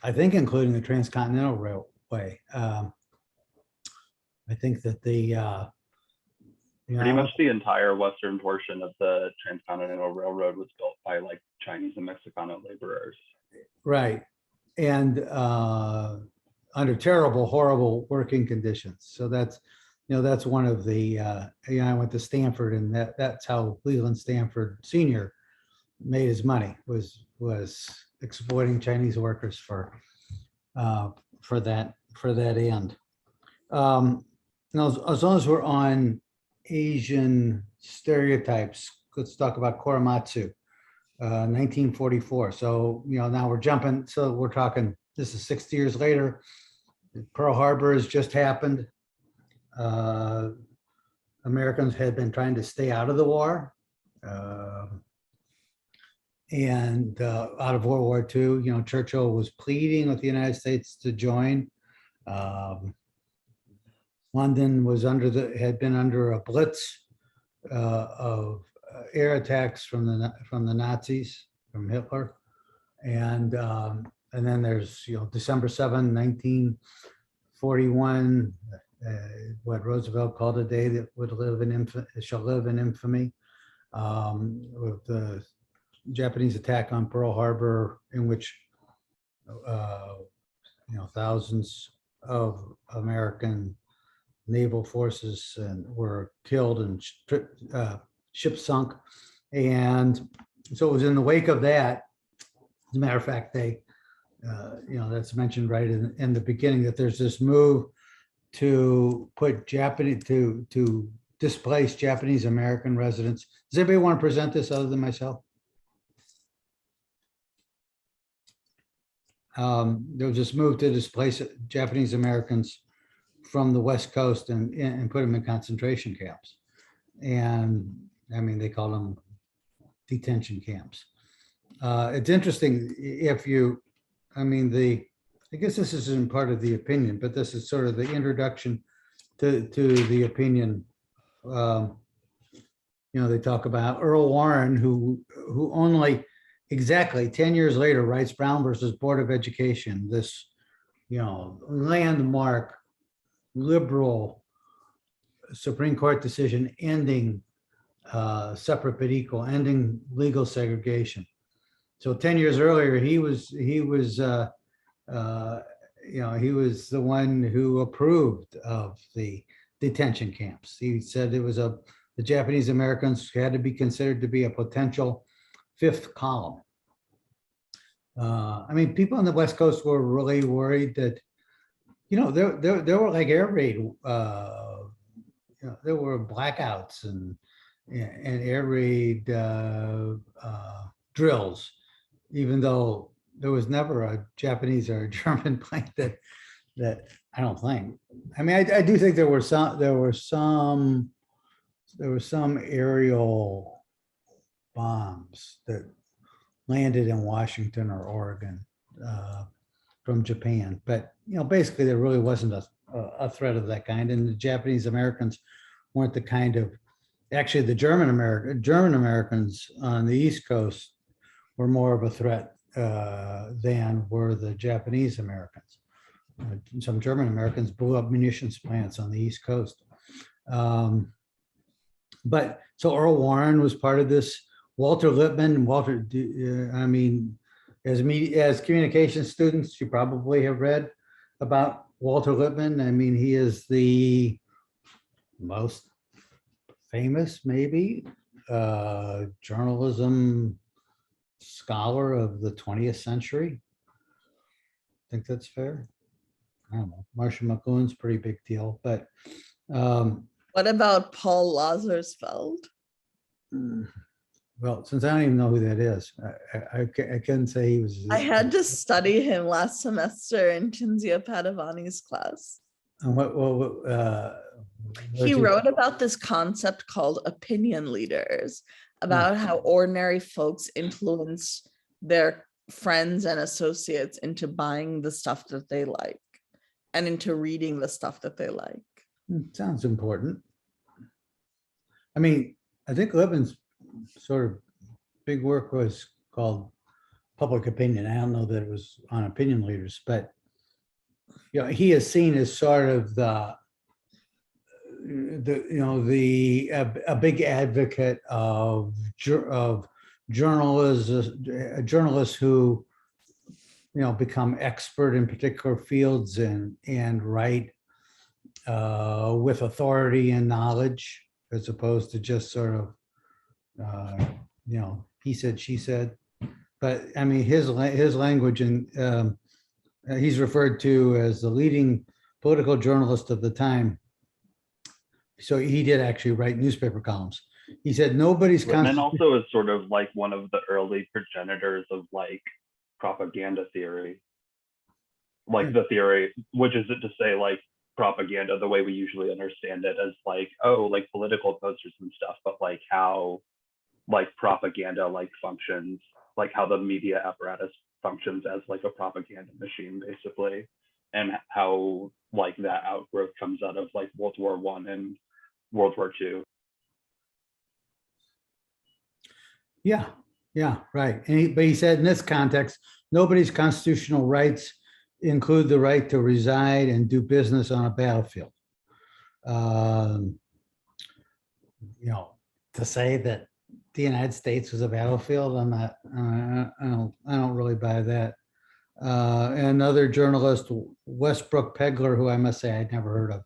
I think including the Transcontinental Railway. I think that the, you Pretty know, much the entire western portion of the Transcontinental Railroad was built by like Chinese and Mexicano laborers. right. And under terrible, horrible working conditions. So that's, you know, that's one of the, you know, I went to Stanford, and that's how Leland Stanford Sr. made his money, was exploiting Chinese workers for that end. Now, as long as we're on Asian stereotypes, let's talk about Korematsu, 1944. So, you know, now we're jumping. So we're talking, this is 60 years later. Pearl Harbor has just happened. Americans had been trying to stay out of the war. And out of World War II, you know, Churchill was pleading with the United States to join. London was had been under a blitz of air attacks from the Nazis, from Hitler, and then there's, you know, December 7, 1941, what Roosevelt called a day that would shall live in infamy, with the Japanese attack on Pearl Harbor, in which you know, thousands of American naval forces were killed and ships sunk. And so it was in the wake of that. As a matter of fact, they, you know, that's mentioned right in the beginning, that there's this move to put to displace Japanese American residents. Does anybody want to present this other than myself? There was this move to displace Japanese Americans from the West Coast and put them in concentration camps. And I mean, they call them detention camps. It's interesting if you, I mean, I guess this isn't part of the opinion, but this is sort of the introduction to the opinion. You know, they talk about Earl Warren, who only exactly 10 years later writes Brown versus Board of Education, this, you know, landmark liberal Supreme Court decision ending separate but equal, ending legal segregation. So 10 years earlier, he was you know, he was the one who approved of the detention camps. He said it was the Japanese Americans had to be considered to be a potential fifth column. I mean, people on the West Coast were really worried that, you know, there were like air raid, you know, there were blackouts and air raid drills, even though there was never a Japanese or a German plane that I don't think. I mean, I do think there were some aerial bombs that landed in Washington or Oregon from Japan, but you know, basically there really wasn't a threat of that kind, and the Japanese Americans weren't the kind of. Actually, the German Americans on the East Coast were more of a threat than were the Japanese Americans. Some German Americans blew up munitions plants on the East Coast. But so Earl Warren was part of this. Walter Lippmann, I mean, as communication students, you probably have read about Walter Lippmann. I mean, he is the most famous, maybe, journalism scholar of the 20th century. I think that's fair. I don't know. Marshall McLuhan's pretty big deal, but What about Paul Lazarsfeld? well, since I don't even know who that is, I couldn't say he was. I had to study him last semester in Cinzia Padavani's class. And He wrote about this concept called opinion leaders, about how ordinary folks influence their friends and associates into buying the stuff that they like and into reading the stuff that they like. Sounds important. I mean, I think Levin's sort of big work was called Public Opinion. I don't know that it was on opinion leaders, but you know, he is seen as sort of a big advocate of journalists who, you know, become expert in particular fields and write with authority and knowledge, as opposed to just sort of, you know, he said, she said. But I mean, his language, and he's referred to as the leading political journalist of the time. So he did actually write newspaper columns. He said nobody's And also is sort of like one of the early progenitors of like propaganda theory. Like the theory, which is to say like propaganda, the way we usually understand it as like, oh, like political posters and stuff, but like how like propaganda like functions, like how the media apparatus functions as like a propaganda machine, basically, and how like that outgrowth comes out of like World War I and World War II. Yeah, right. But he said in this context, nobody's constitutional rights include the right to reside and do business on a battlefield. You know, to say that the United States was a battlefield, I'm not, I don't really buy that. Another journalist, Westbrook Pegler, who I must say I'd never heard of,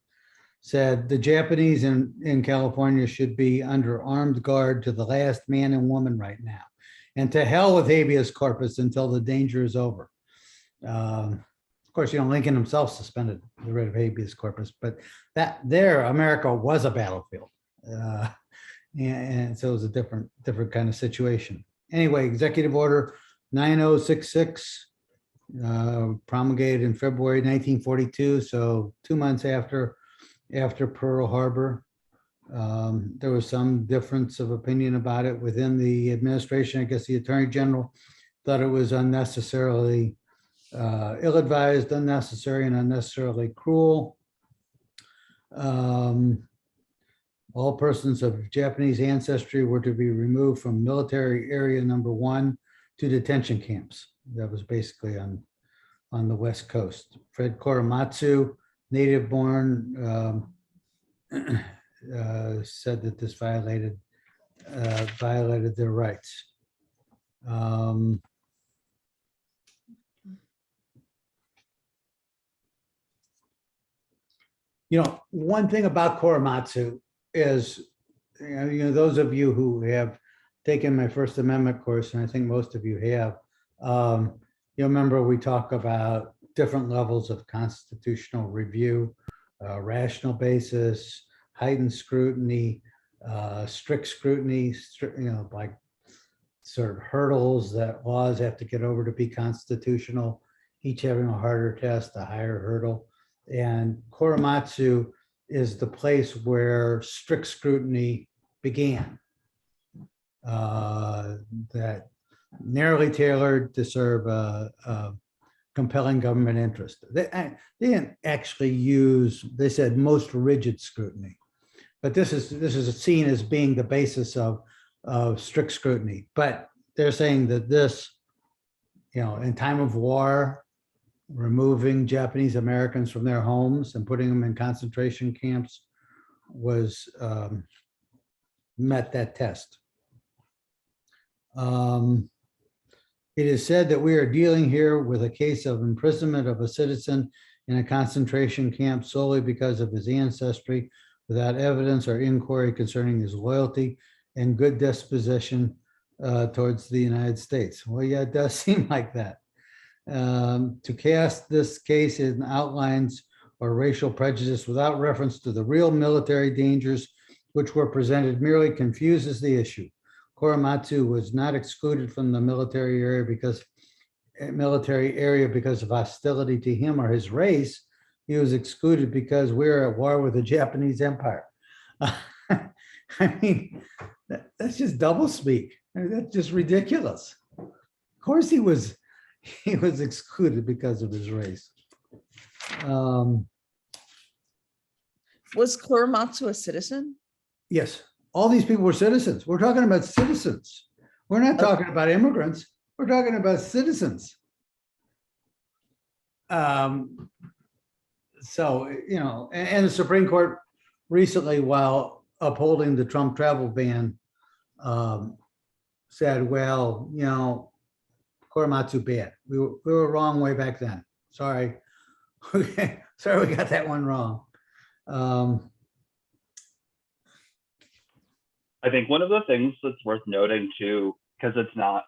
said the Japanese in California should be under armed guard to the last man and woman right now. And to hell with habeas corpus until the danger is over. Of course, you know, Lincoln himself suspended the writ of habeas corpus, but that there, America was a battlefield. And so it was a different kind of situation. Anyway, Executive Order 9066, promulgated in February 1942, so 2 months after Pearl Harbor. There was some difference of opinion about it within the administration. I guess the Attorney General thought it was unnecessarily ill-advised, unnecessary, and unnecessarily cruel. All persons of Japanese ancestry were to be removed from military area number 1 to detention camps. That was basically on the West Coast. Fred Korematsu, native-born, said that this violated their rights. You know, one thing about Korematsu is, you know, those of you who have taken my First Amendment course, and I think most of you have, you remember we talk about different levels of constitutional review, rational basis, heightened scrutiny, strict scrutiny, you know, like sort of hurdles that laws have to get over to be constitutional, each having a harder test, a higher hurdle. And Korematsu is the place where strict scrutiny began, that narrowly tailored to serve a compelling government interest. They didn't actually use, they said most rigid scrutiny, but this is seen as being the basis of strict scrutiny. But they're saying that this, you know, in time of war, removing Japanese Americans from their homes and putting them in concentration camps was met that test. It is said that we are dealing here with a case of imprisonment of a citizen in a concentration camp solely because of his ancestry, without evidence or inquiry concerning his loyalty and good disposition towards the United States. Well, yeah, it does seem like that. To cast this case in outlines or racial prejudice without reference to the real military dangers which were presented merely confuses the issue. Korematsu was not excluded from the military area because of hostility to him or his race. he was excluded because we're at war with the Japanese Empire. I mean, that's just doublespeak. I mean, that's just ridiculous. Of course, he was excluded because of his race. Was Korematsu a citizen? Yes, all these people were citizens. We're talking about citizens. We're not talking about immigrants. We're talking about citizens. So, you know, and the Supreme Court recently, while upholding the Trump travel ban, said, well, you know, Korematsu bad. We were wrong way back then. Sorry. Okay, sorry we got that one wrong. I think one of the things that's worth noting too, because it's not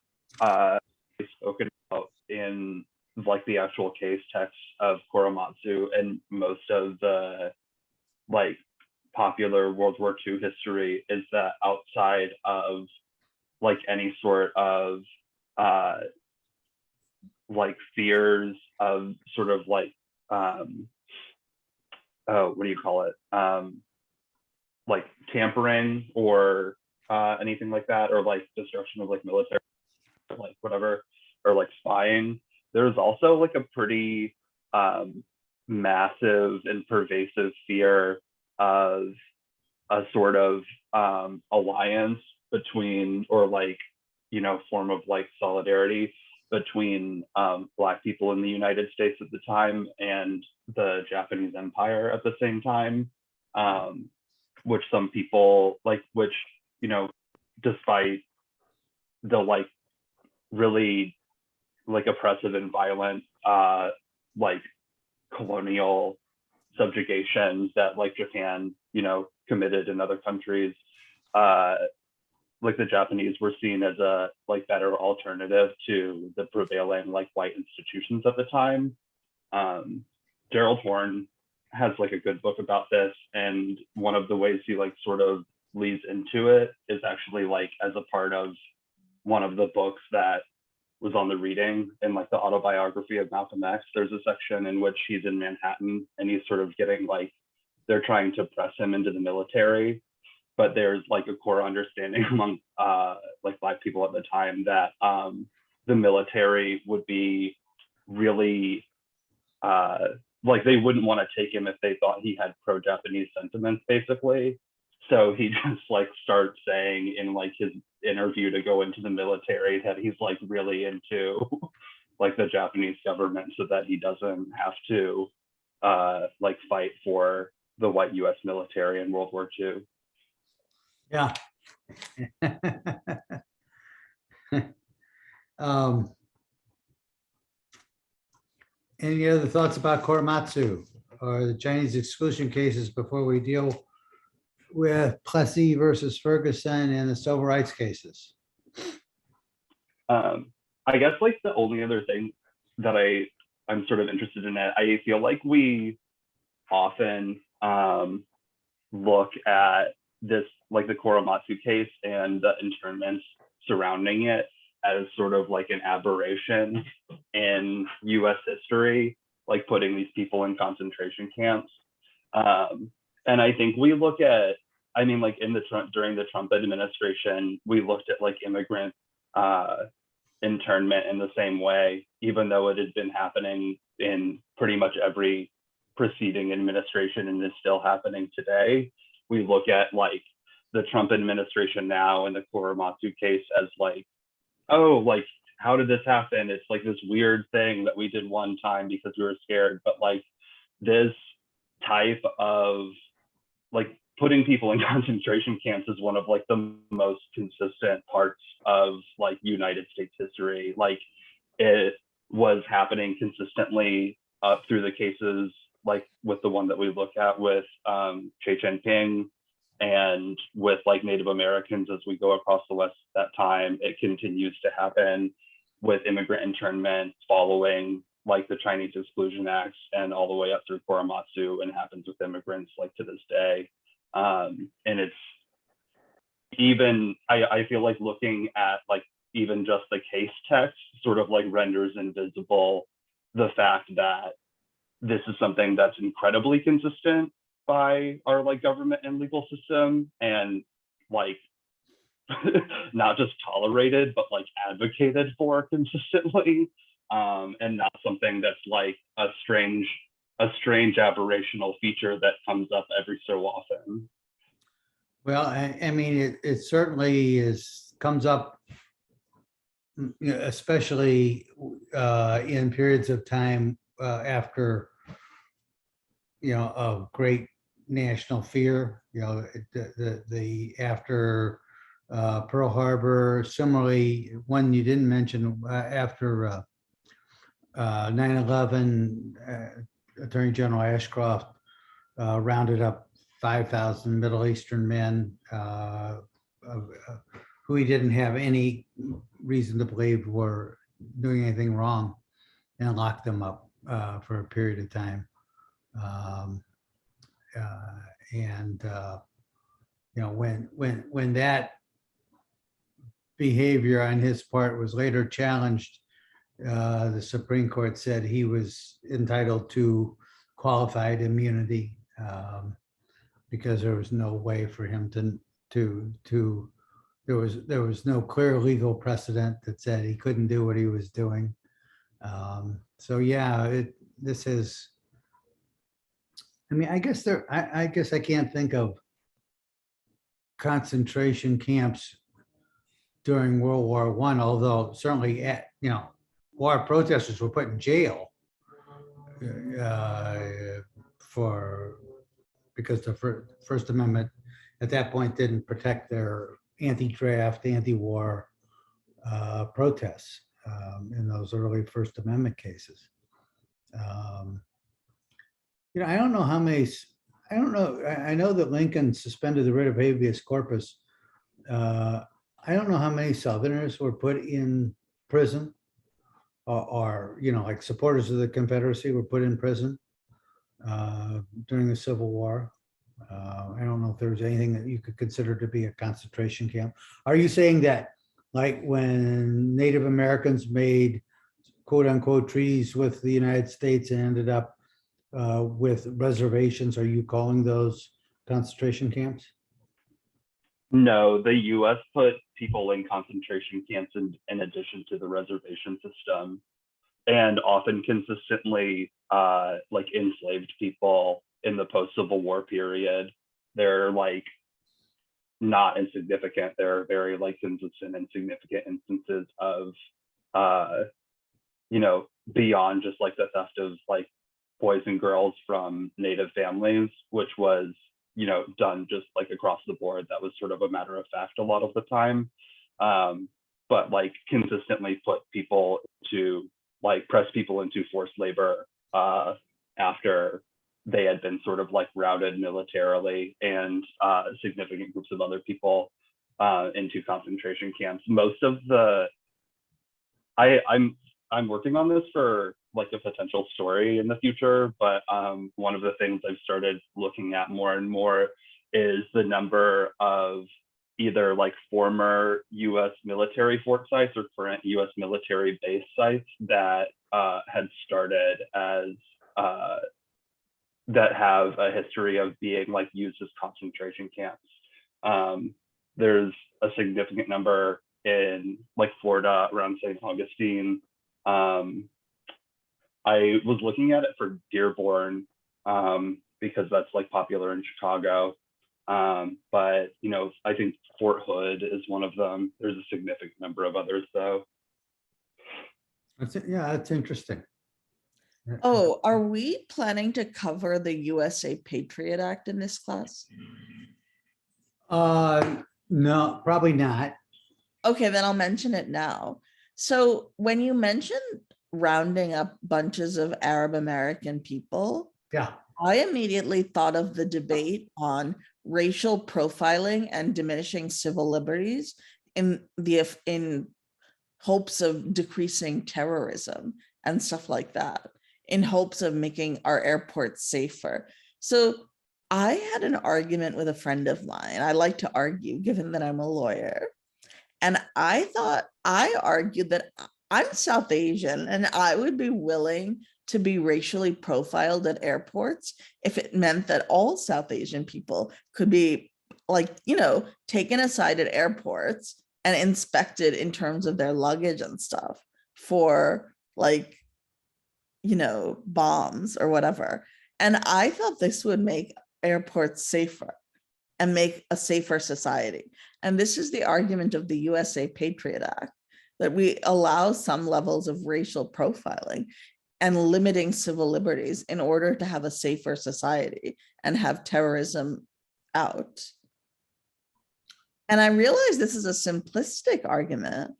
spoken about in like the actual case text of Korematsu and most of the like popular World War II history, is that outside of like any sort of like fears of sort of like what do you call it, like tampering or anything like that, or like destruction of like military, like whatever, or like spying, there's also like a pretty massive and pervasive fear of a sort of alliance between, or like, you know, form of like solidarity between Black people in the United States at the time and the Japanese Empire at the same time, which some people like, which, you know, despite the like really like oppressive and violent like colonial subjugations that like Japan, you know, committed in other countries, like the Japanese were seen as a like better alternative to the prevailing like white institutions at the time. Gerald Horne has like a good book about this, and one of the ways he like sort of leads into it is actually like as a part of one of the books that was on the reading in like the autobiography of Malcolm X. There's a section in which he's in Manhattan and he's sort of getting like, they're trying to press him into the military, but there's like a core understanding among like Black people at the time that the military would be really like they wouldn't want to take him if they thought he had pro-Japanese sentiments, basically. So he just like starts saying in like his interview to go into the military that he's like really into like the Japanese government so that he doesn't have to like fight for the white US military in World War II. Yeah. Any other thoughts about Korematsu or the Chinese exclusion cases before we deal with Plessy versus Ferguson and the civil rights cases? I guess like the only other thing that I'm sort of interested in, I feel like we often look at this, like the Korematsu case and the internments surrounding it, as sort of like an aberration in US history, like putting these people in concentration camps. And I think we look at, I mean, like during the Trump administration, we looked at like immigrant internment in the same way, even though it had been happening in pretty much every preceding administration and is still happening today. We look at like the Trump administration now and the Korematsu case as like, oh, like, how did this happen? It's like this weird thing that we did one time because we were scared, but like this type of like putting people in concentration camps is one of like the most consistent parts of like United States history. Like it was happening consistently through the cases, like with the one that we look at with Che Ping and with like Native Americans as we go across the West at that time. It continues to happen with immigrant internment following like the Chinese Exclusion Act and all the way up through Korematsu, and happens with immigrants like to this day. And it's even, I feel like looking at like even just the case text sort of like renders invisible the fact that this is something that's incredibly consistent by our like government and legal system, and like not just tolerated, but like advocated for consistently, and not something that's like a strange aberrational feature that comes up every so often. Well, I mean, it certainly comes up, especially in periods of time after, of great national fear, the after Pearl Harbor, similarly, one you didn't mention, after 9/11, Attorney General Ashcroft rounded up 5,000 Middle Eastern men who he didn't have any reason to believe were doing anything wrong, and locked them up for a period of time. When that behavior on his part was later challenged, the Supreme Court said he was entitled to qualified immunity, because there was no way for him there was no clear legal precedent that said he couldn't do what he was doing. So yeah, this is, I mean, I guess I can't think of concentration camps during World War I, although certainly, war protesters were put in jail because the First Amendment at that point didn't protect their anti-draft, anti-war protests in those early First Amendment cases. I don't know how many, I don't know, I know that Lincoln suspended the writ of habeas corpus. I don't know how many Southerners were put in prison, or like supporters of the Confederacy were put in prison during the Civil War. I don't know if there was anything that you could consider to be a concentration camp. Are you saying that, like, when Native Americans made quote unquote treaties with the United States and ended up with reservations, are you calling those concentration camps? No, the US put people in concentration camps in addition to the reservation system, and often consistently like enslaved people in the post-Civil War period. They're like not insignificant. There are very like consistent and significant instances of beyond just like the theft of like boys and girls from Native families, which was done just like across the board. That was sort of a matter of fact a lot of the time, but like consistently put people to like press people into forced labor after they had been sort of like routed militarily, and significant groups of other people into concentration camps. Most of the, I'm working on this for like a potential story in the future, but one of the things I've started looking at more and more is the number of either like former US military fort sites or current US military base sites that had started as that have a history of being like used as concentration camps. There's a significant number in like Florida around St. Augustine. I was looking at it for Dearborn because that's like popular in Chicago. But I think Fort Hood is one of them. There's a significant number of others though. That's interesting. Oh, are we planning to cover the USA Patriot Act in this class? No, probably not. Okay, then I'll mention it now. So when you mentioned rounding up bunches of Arab American people, Yeah. I immediately thought of the debate on racial profiling and diminishing civil liberties in hopes of decreasing terrorism and stuff like that, in hopes of making our airports safer. So I had an argument with a friend of mine. I like to argue, given that I'm a lawyer. And I argued that I'm South Asian and I would be willing to be racially profiled at airports if it meant that all South Asian people could be taken aside at airports and inspected in terms of their luggage and stuff for bombs or whatever. And I thought this would make airports safer and make a safer society. And this is the argument of the USA Patriot Act, that we allow some levels of racial profiling and limiting civil liberties in order to have a safer society and have terrorism out. And I realize this is a simplistic argument,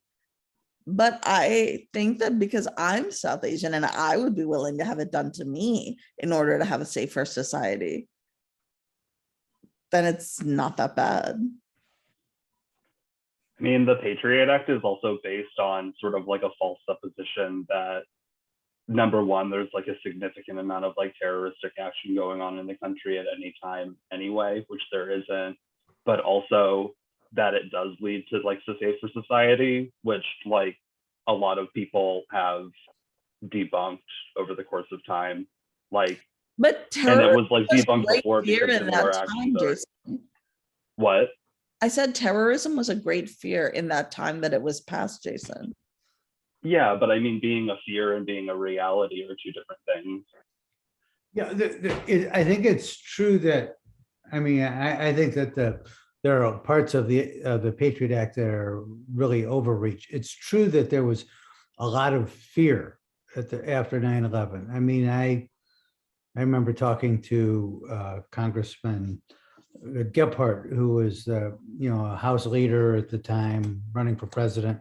but I think that because I'm South Asian and I would be willing to have it done to me in order to have a safer society, then it's not that bad. I mean, the Patriot Act is also based on sort of like a false supposition that, number one, there's like a significant amount of like terroristic action going on in the country at any time anyway, which there isn't, but also that it does lead to like the safer society, which like a lot of people have debunked over the course of time. But and it was like debunked before because the more actions are. What? I said terrorism was a great fear in that time that it was passed, Jason. Yeah, but I mean, being a fear and being a reality are two different things. Yeah, I think it's true that, I think that there are parts of the Patriot Act that are really overreach. It's true that there was a lot of fear after 9/11. I remember talking to Congressman Gephardt, who was a House leader at the time, running for president.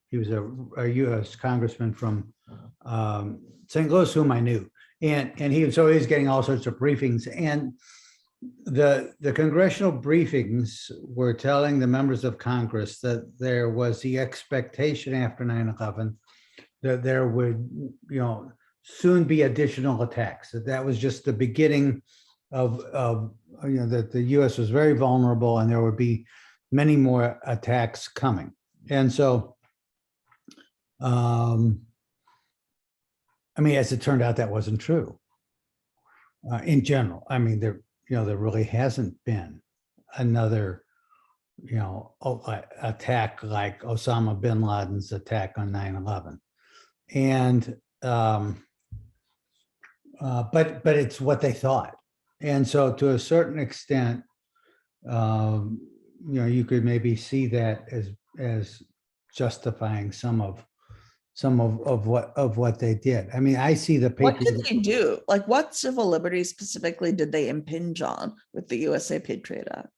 He was a U.S. congressman from St. Louis, whom I knew, and he was always getting all sorts of briefings. And the congressional briefings were telling the members of Congress that there was the expectation after 9/11 that there would, soon be additional attacks. That was just the beginning of that the U.S. was very vulnerable and there would be many more attacks coming. And so, as it turned out, that wasn't true. In general, there really hasn't been another, attack like Osama bin Laden's attack on 9/11. And but it's what they thought. And so to a certain extent, you could maybe see that as justifying some of what they did. I see the What Patriot. did they do? Like, what civil liberties specifically did they impinge on with the USA Patriot Act?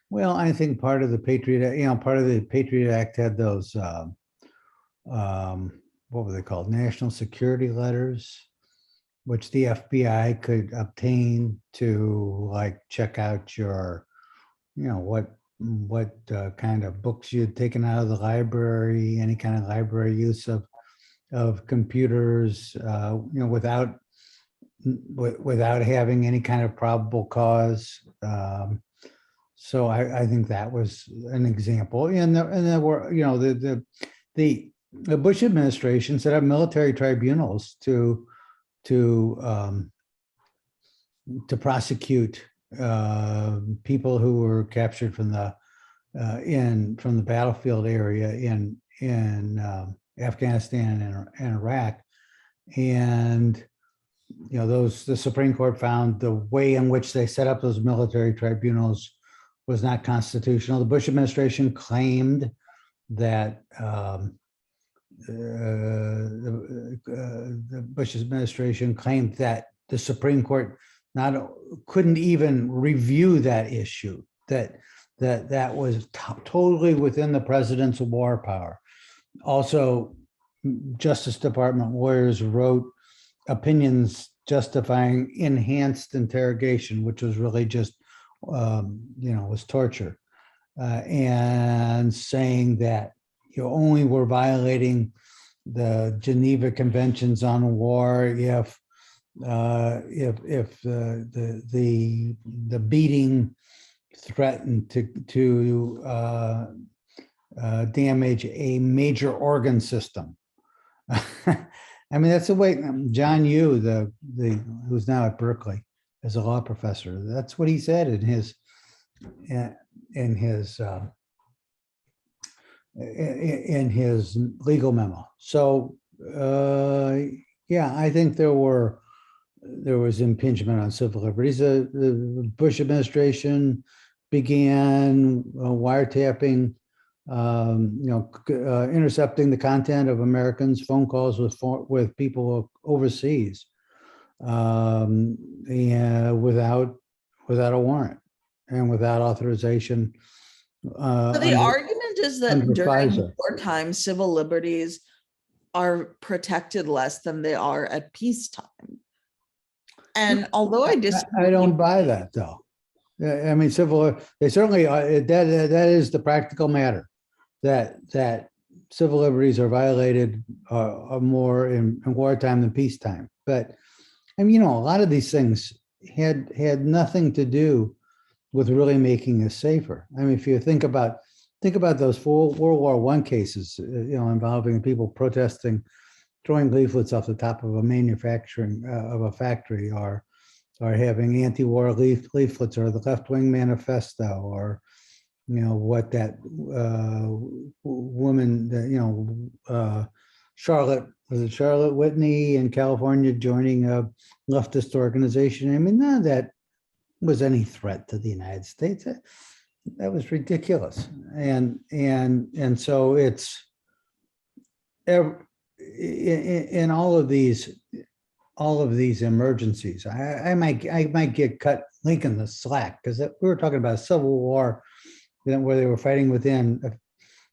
Well, I think part of the Patriot Act had those what were they called? National security letters, which the FBI could obtain to check out your, what kind of books you'd taken out of the library, any kind of library use of computers, without having any kind of probable cause. So I think that was an example. And there were, the Bush administration set up military tribunals to prosecute people who were captured from the battlefield area in Afghanistan and Iraq. And the Supreme Court found the way in which they set up those military tribunals was not constitutional. The Bush administration claimed that the Bush administration claimed that the Supreme Court couldn't even review that issue, that was totally within the president's war power. Also, Justice Department lawyers wrote opinions justifying enhanced interrogation, which was really just was torture, and saying that you only were violating the Geneva Conventions on War if the beating threatened to damage a major organ system. I mean, that's the way John Yoo, who's now at Berkeley as a law professor, that's what he said in his in his legal memo. So yeah, I think there was impingement on civil liberties. The Bush administration began wiretapping, intercepting the content of Americans' phone calls with people overseas, and without a warrant and without authorization. So the argument is that under during FISA. wartime, civil liberties are protected less than they are at peacetime. And although I disagree, I don't buy that, though. I mean, they certainly are. That is the practical matter, that civil liberties are violated more in wartime than peacetime. But I mean, a lot of these things had nothing to do with really making us safer. I mean, if you think about those World War I cases, involving people protesting, throwing leaflets off the top of a factory, or having anti-war leaflets, or the left-wing manifesto, or what that woman, Charlotte Whitney in California joining a leftist organization. I mean, none of that was any threat to the United States. That was ridiculous. And so it's in all of these emergencies. I might get cut Lincoln the slack, because we were talking about a civil war, where they were fighting within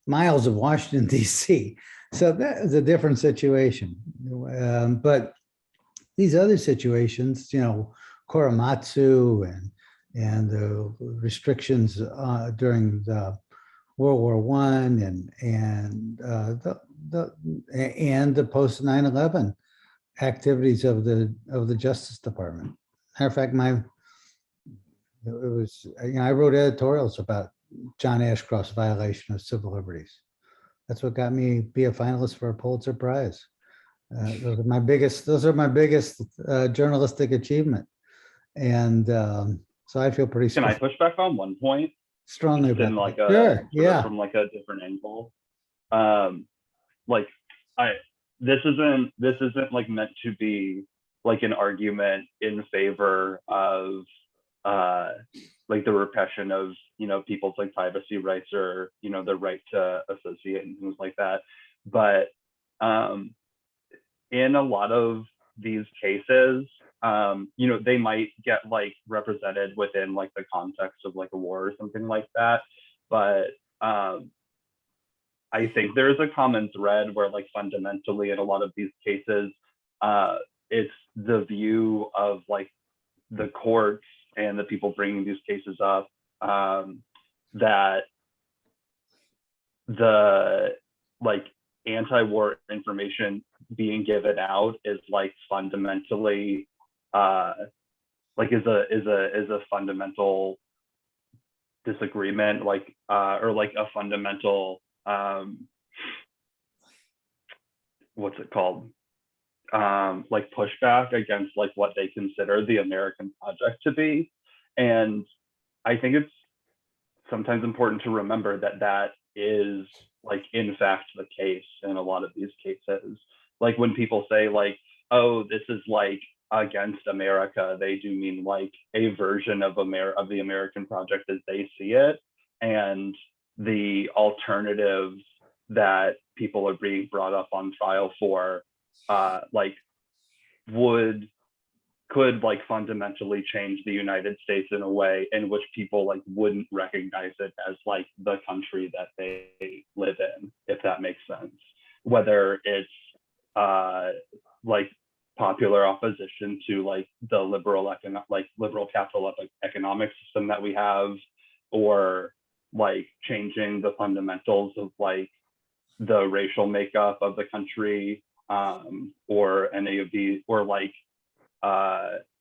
miles of Washington, D.C. So that is a different situation. But these other situations, Korematsu and the restrictions during the World War I and the post 9/11 activities of the Justice Department. Matter of fact, I wrote editorials about John Ashcroft's violation of civil liberties. That's what got me be a finalist for a Pulitzer Prize. Those are my biggest journalistic achievement, and so I feel pretty Can I push back on one point? strongly Just in about like that. a Sure, sort of yeah. from like a different angle. This isn't like meant to be like an argument in favor of like the repression of people's like privacy rights, or the right to associate and things like that. But in a lot of these cases, they might get like represented within like the context of like a war or something like that. But I think there's a common thread where like fundamentally in a lot of these cases, it's the view of like the courts and the people bringing these cases up, that the like anti-war information being given out is like fundamentally like is a fundamental disagreement, like or like a fundamental what's it called, like pushback against like what they consider the American project to be. And I think it's sometimes important to remember that that is like in fact the case in a lot of these cases. Like when people say like, oh, this is like against America, they do mean like a version of the American project as they see it, and the alternatives that people are being brought up on trial for like could like fundamentally change the United States in a way in which people like wouldn't recognize it as like the country that they live in, if that makes sense. Whether it's like popular opposition to like the liberal capital economic system that we have, or like changing the fundamentals of like the racial makeup of the country, or any of these, or like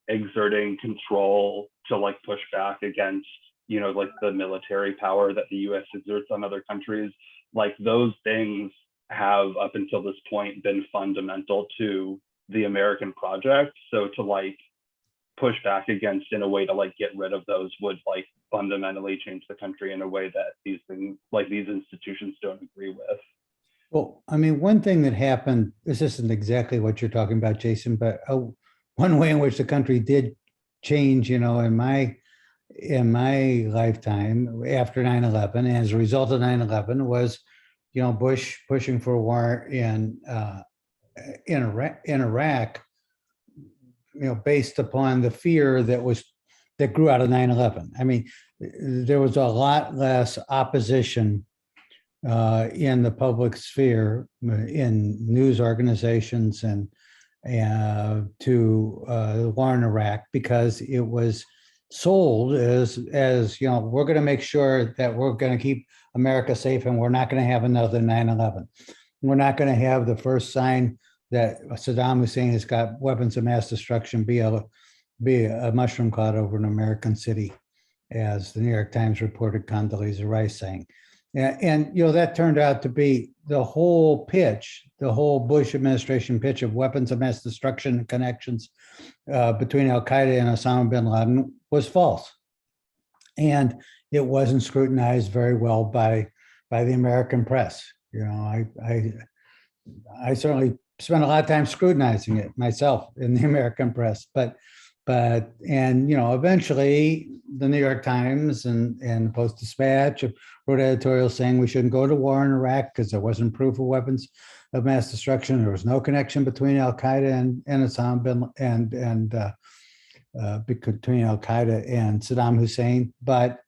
exerting control to like push back against like the military power that the US exerts on other countries. Like those things have up until this point been fundamental to the American project. So to like push back against in a way to like get rid of those would like fundamentally change the country in a way that these things, like these institutions, don't agree with. Well, I mean, one thing that happened, this isn't exactly what you're talking about, Jason, but one way in which the country did change, in my lifetime after 9/11, as a result of 9/11 was, Bush pushing for a war in Iraq, based upon the fear that grew out of 9/11. I mean, there was a lot less opposition in the public sphere, in news organizations and to the war in Iraq, because it was sold as we're going to make sure that we're going to keep America safe, and we're not going to have another 9/11. We're not going to have the first sign that Saddam Hussein has got weapons of mass destruction be a mushroom cloud over an American city, as the New York Times reported Condoleezza Rice saying. And that turned out to be the whole pitch, the whole Bush administration pitch of weapons of mass destruction connections between Al Qaeda and Osama bin Laden was false. And it wasn't scrutinized very well by the American press. I certainly spent a lot of time scrutinizing it myself in the American press, but eventually the New York Times and the Post-Dispatch wrote editorials saying we shouldn't go to war in Iraq because there wasn't proof of weapons of mass destruction. There was no connection between Al Qaeda and Osama bin between Al Qaeda and Saddam Hussein. But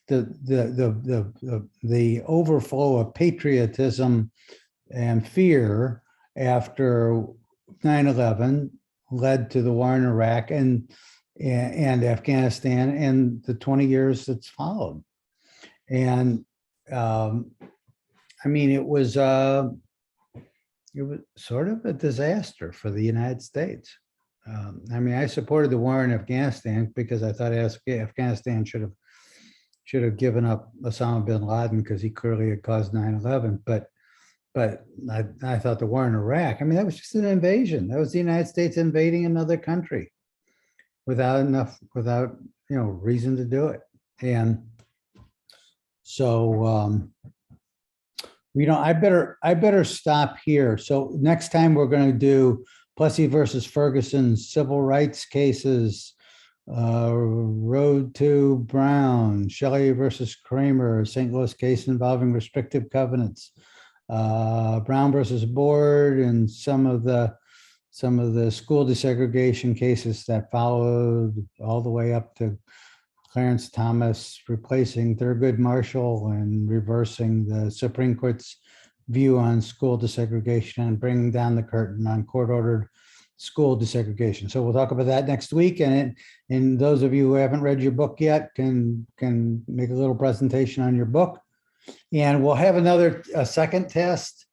the overflow of patriotism and fear after 9/11 led to the war in Iraq and Afghanistan and the 20 years that's followed. And it was sort of a disaster for the United States. I supported the war in Afghanistan because I thought Afghanistan should have given up Osama bin Laden because he clearly had caused 9/11. But I thought the war in Iraq, that was just an invasion. That was the United States invading another country without reason to do it. And so, I better stop here. So next time we're going to do Plessy versus Ferguson civil rights cases, Road to Brown, Shelley versus Kramer, St. Louis case involving restrictive covenants, Brown versus Board, and some of the school desegregation cases that followed all the way up to Clarence Thomas replacing Thurgood Marshall and reversing the Supreme Court's view on school desegregation and bringing down the curtain on court-ordered school desegregation. So we'll talk about that next week. And those of you who haven't read your book yet can make a little presentation on your book. And we'll have a second test,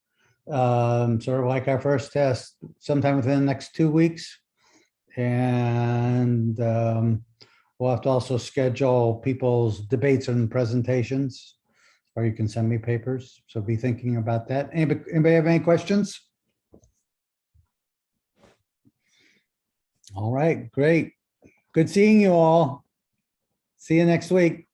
sort of like our first test, sometime within the next 2 weeks. And we'll have to also schedule people's debates and presentations, or you can send me papers. So be thinking about that. Anybody have any questions? All right, great. Good seeing you all. See you next week.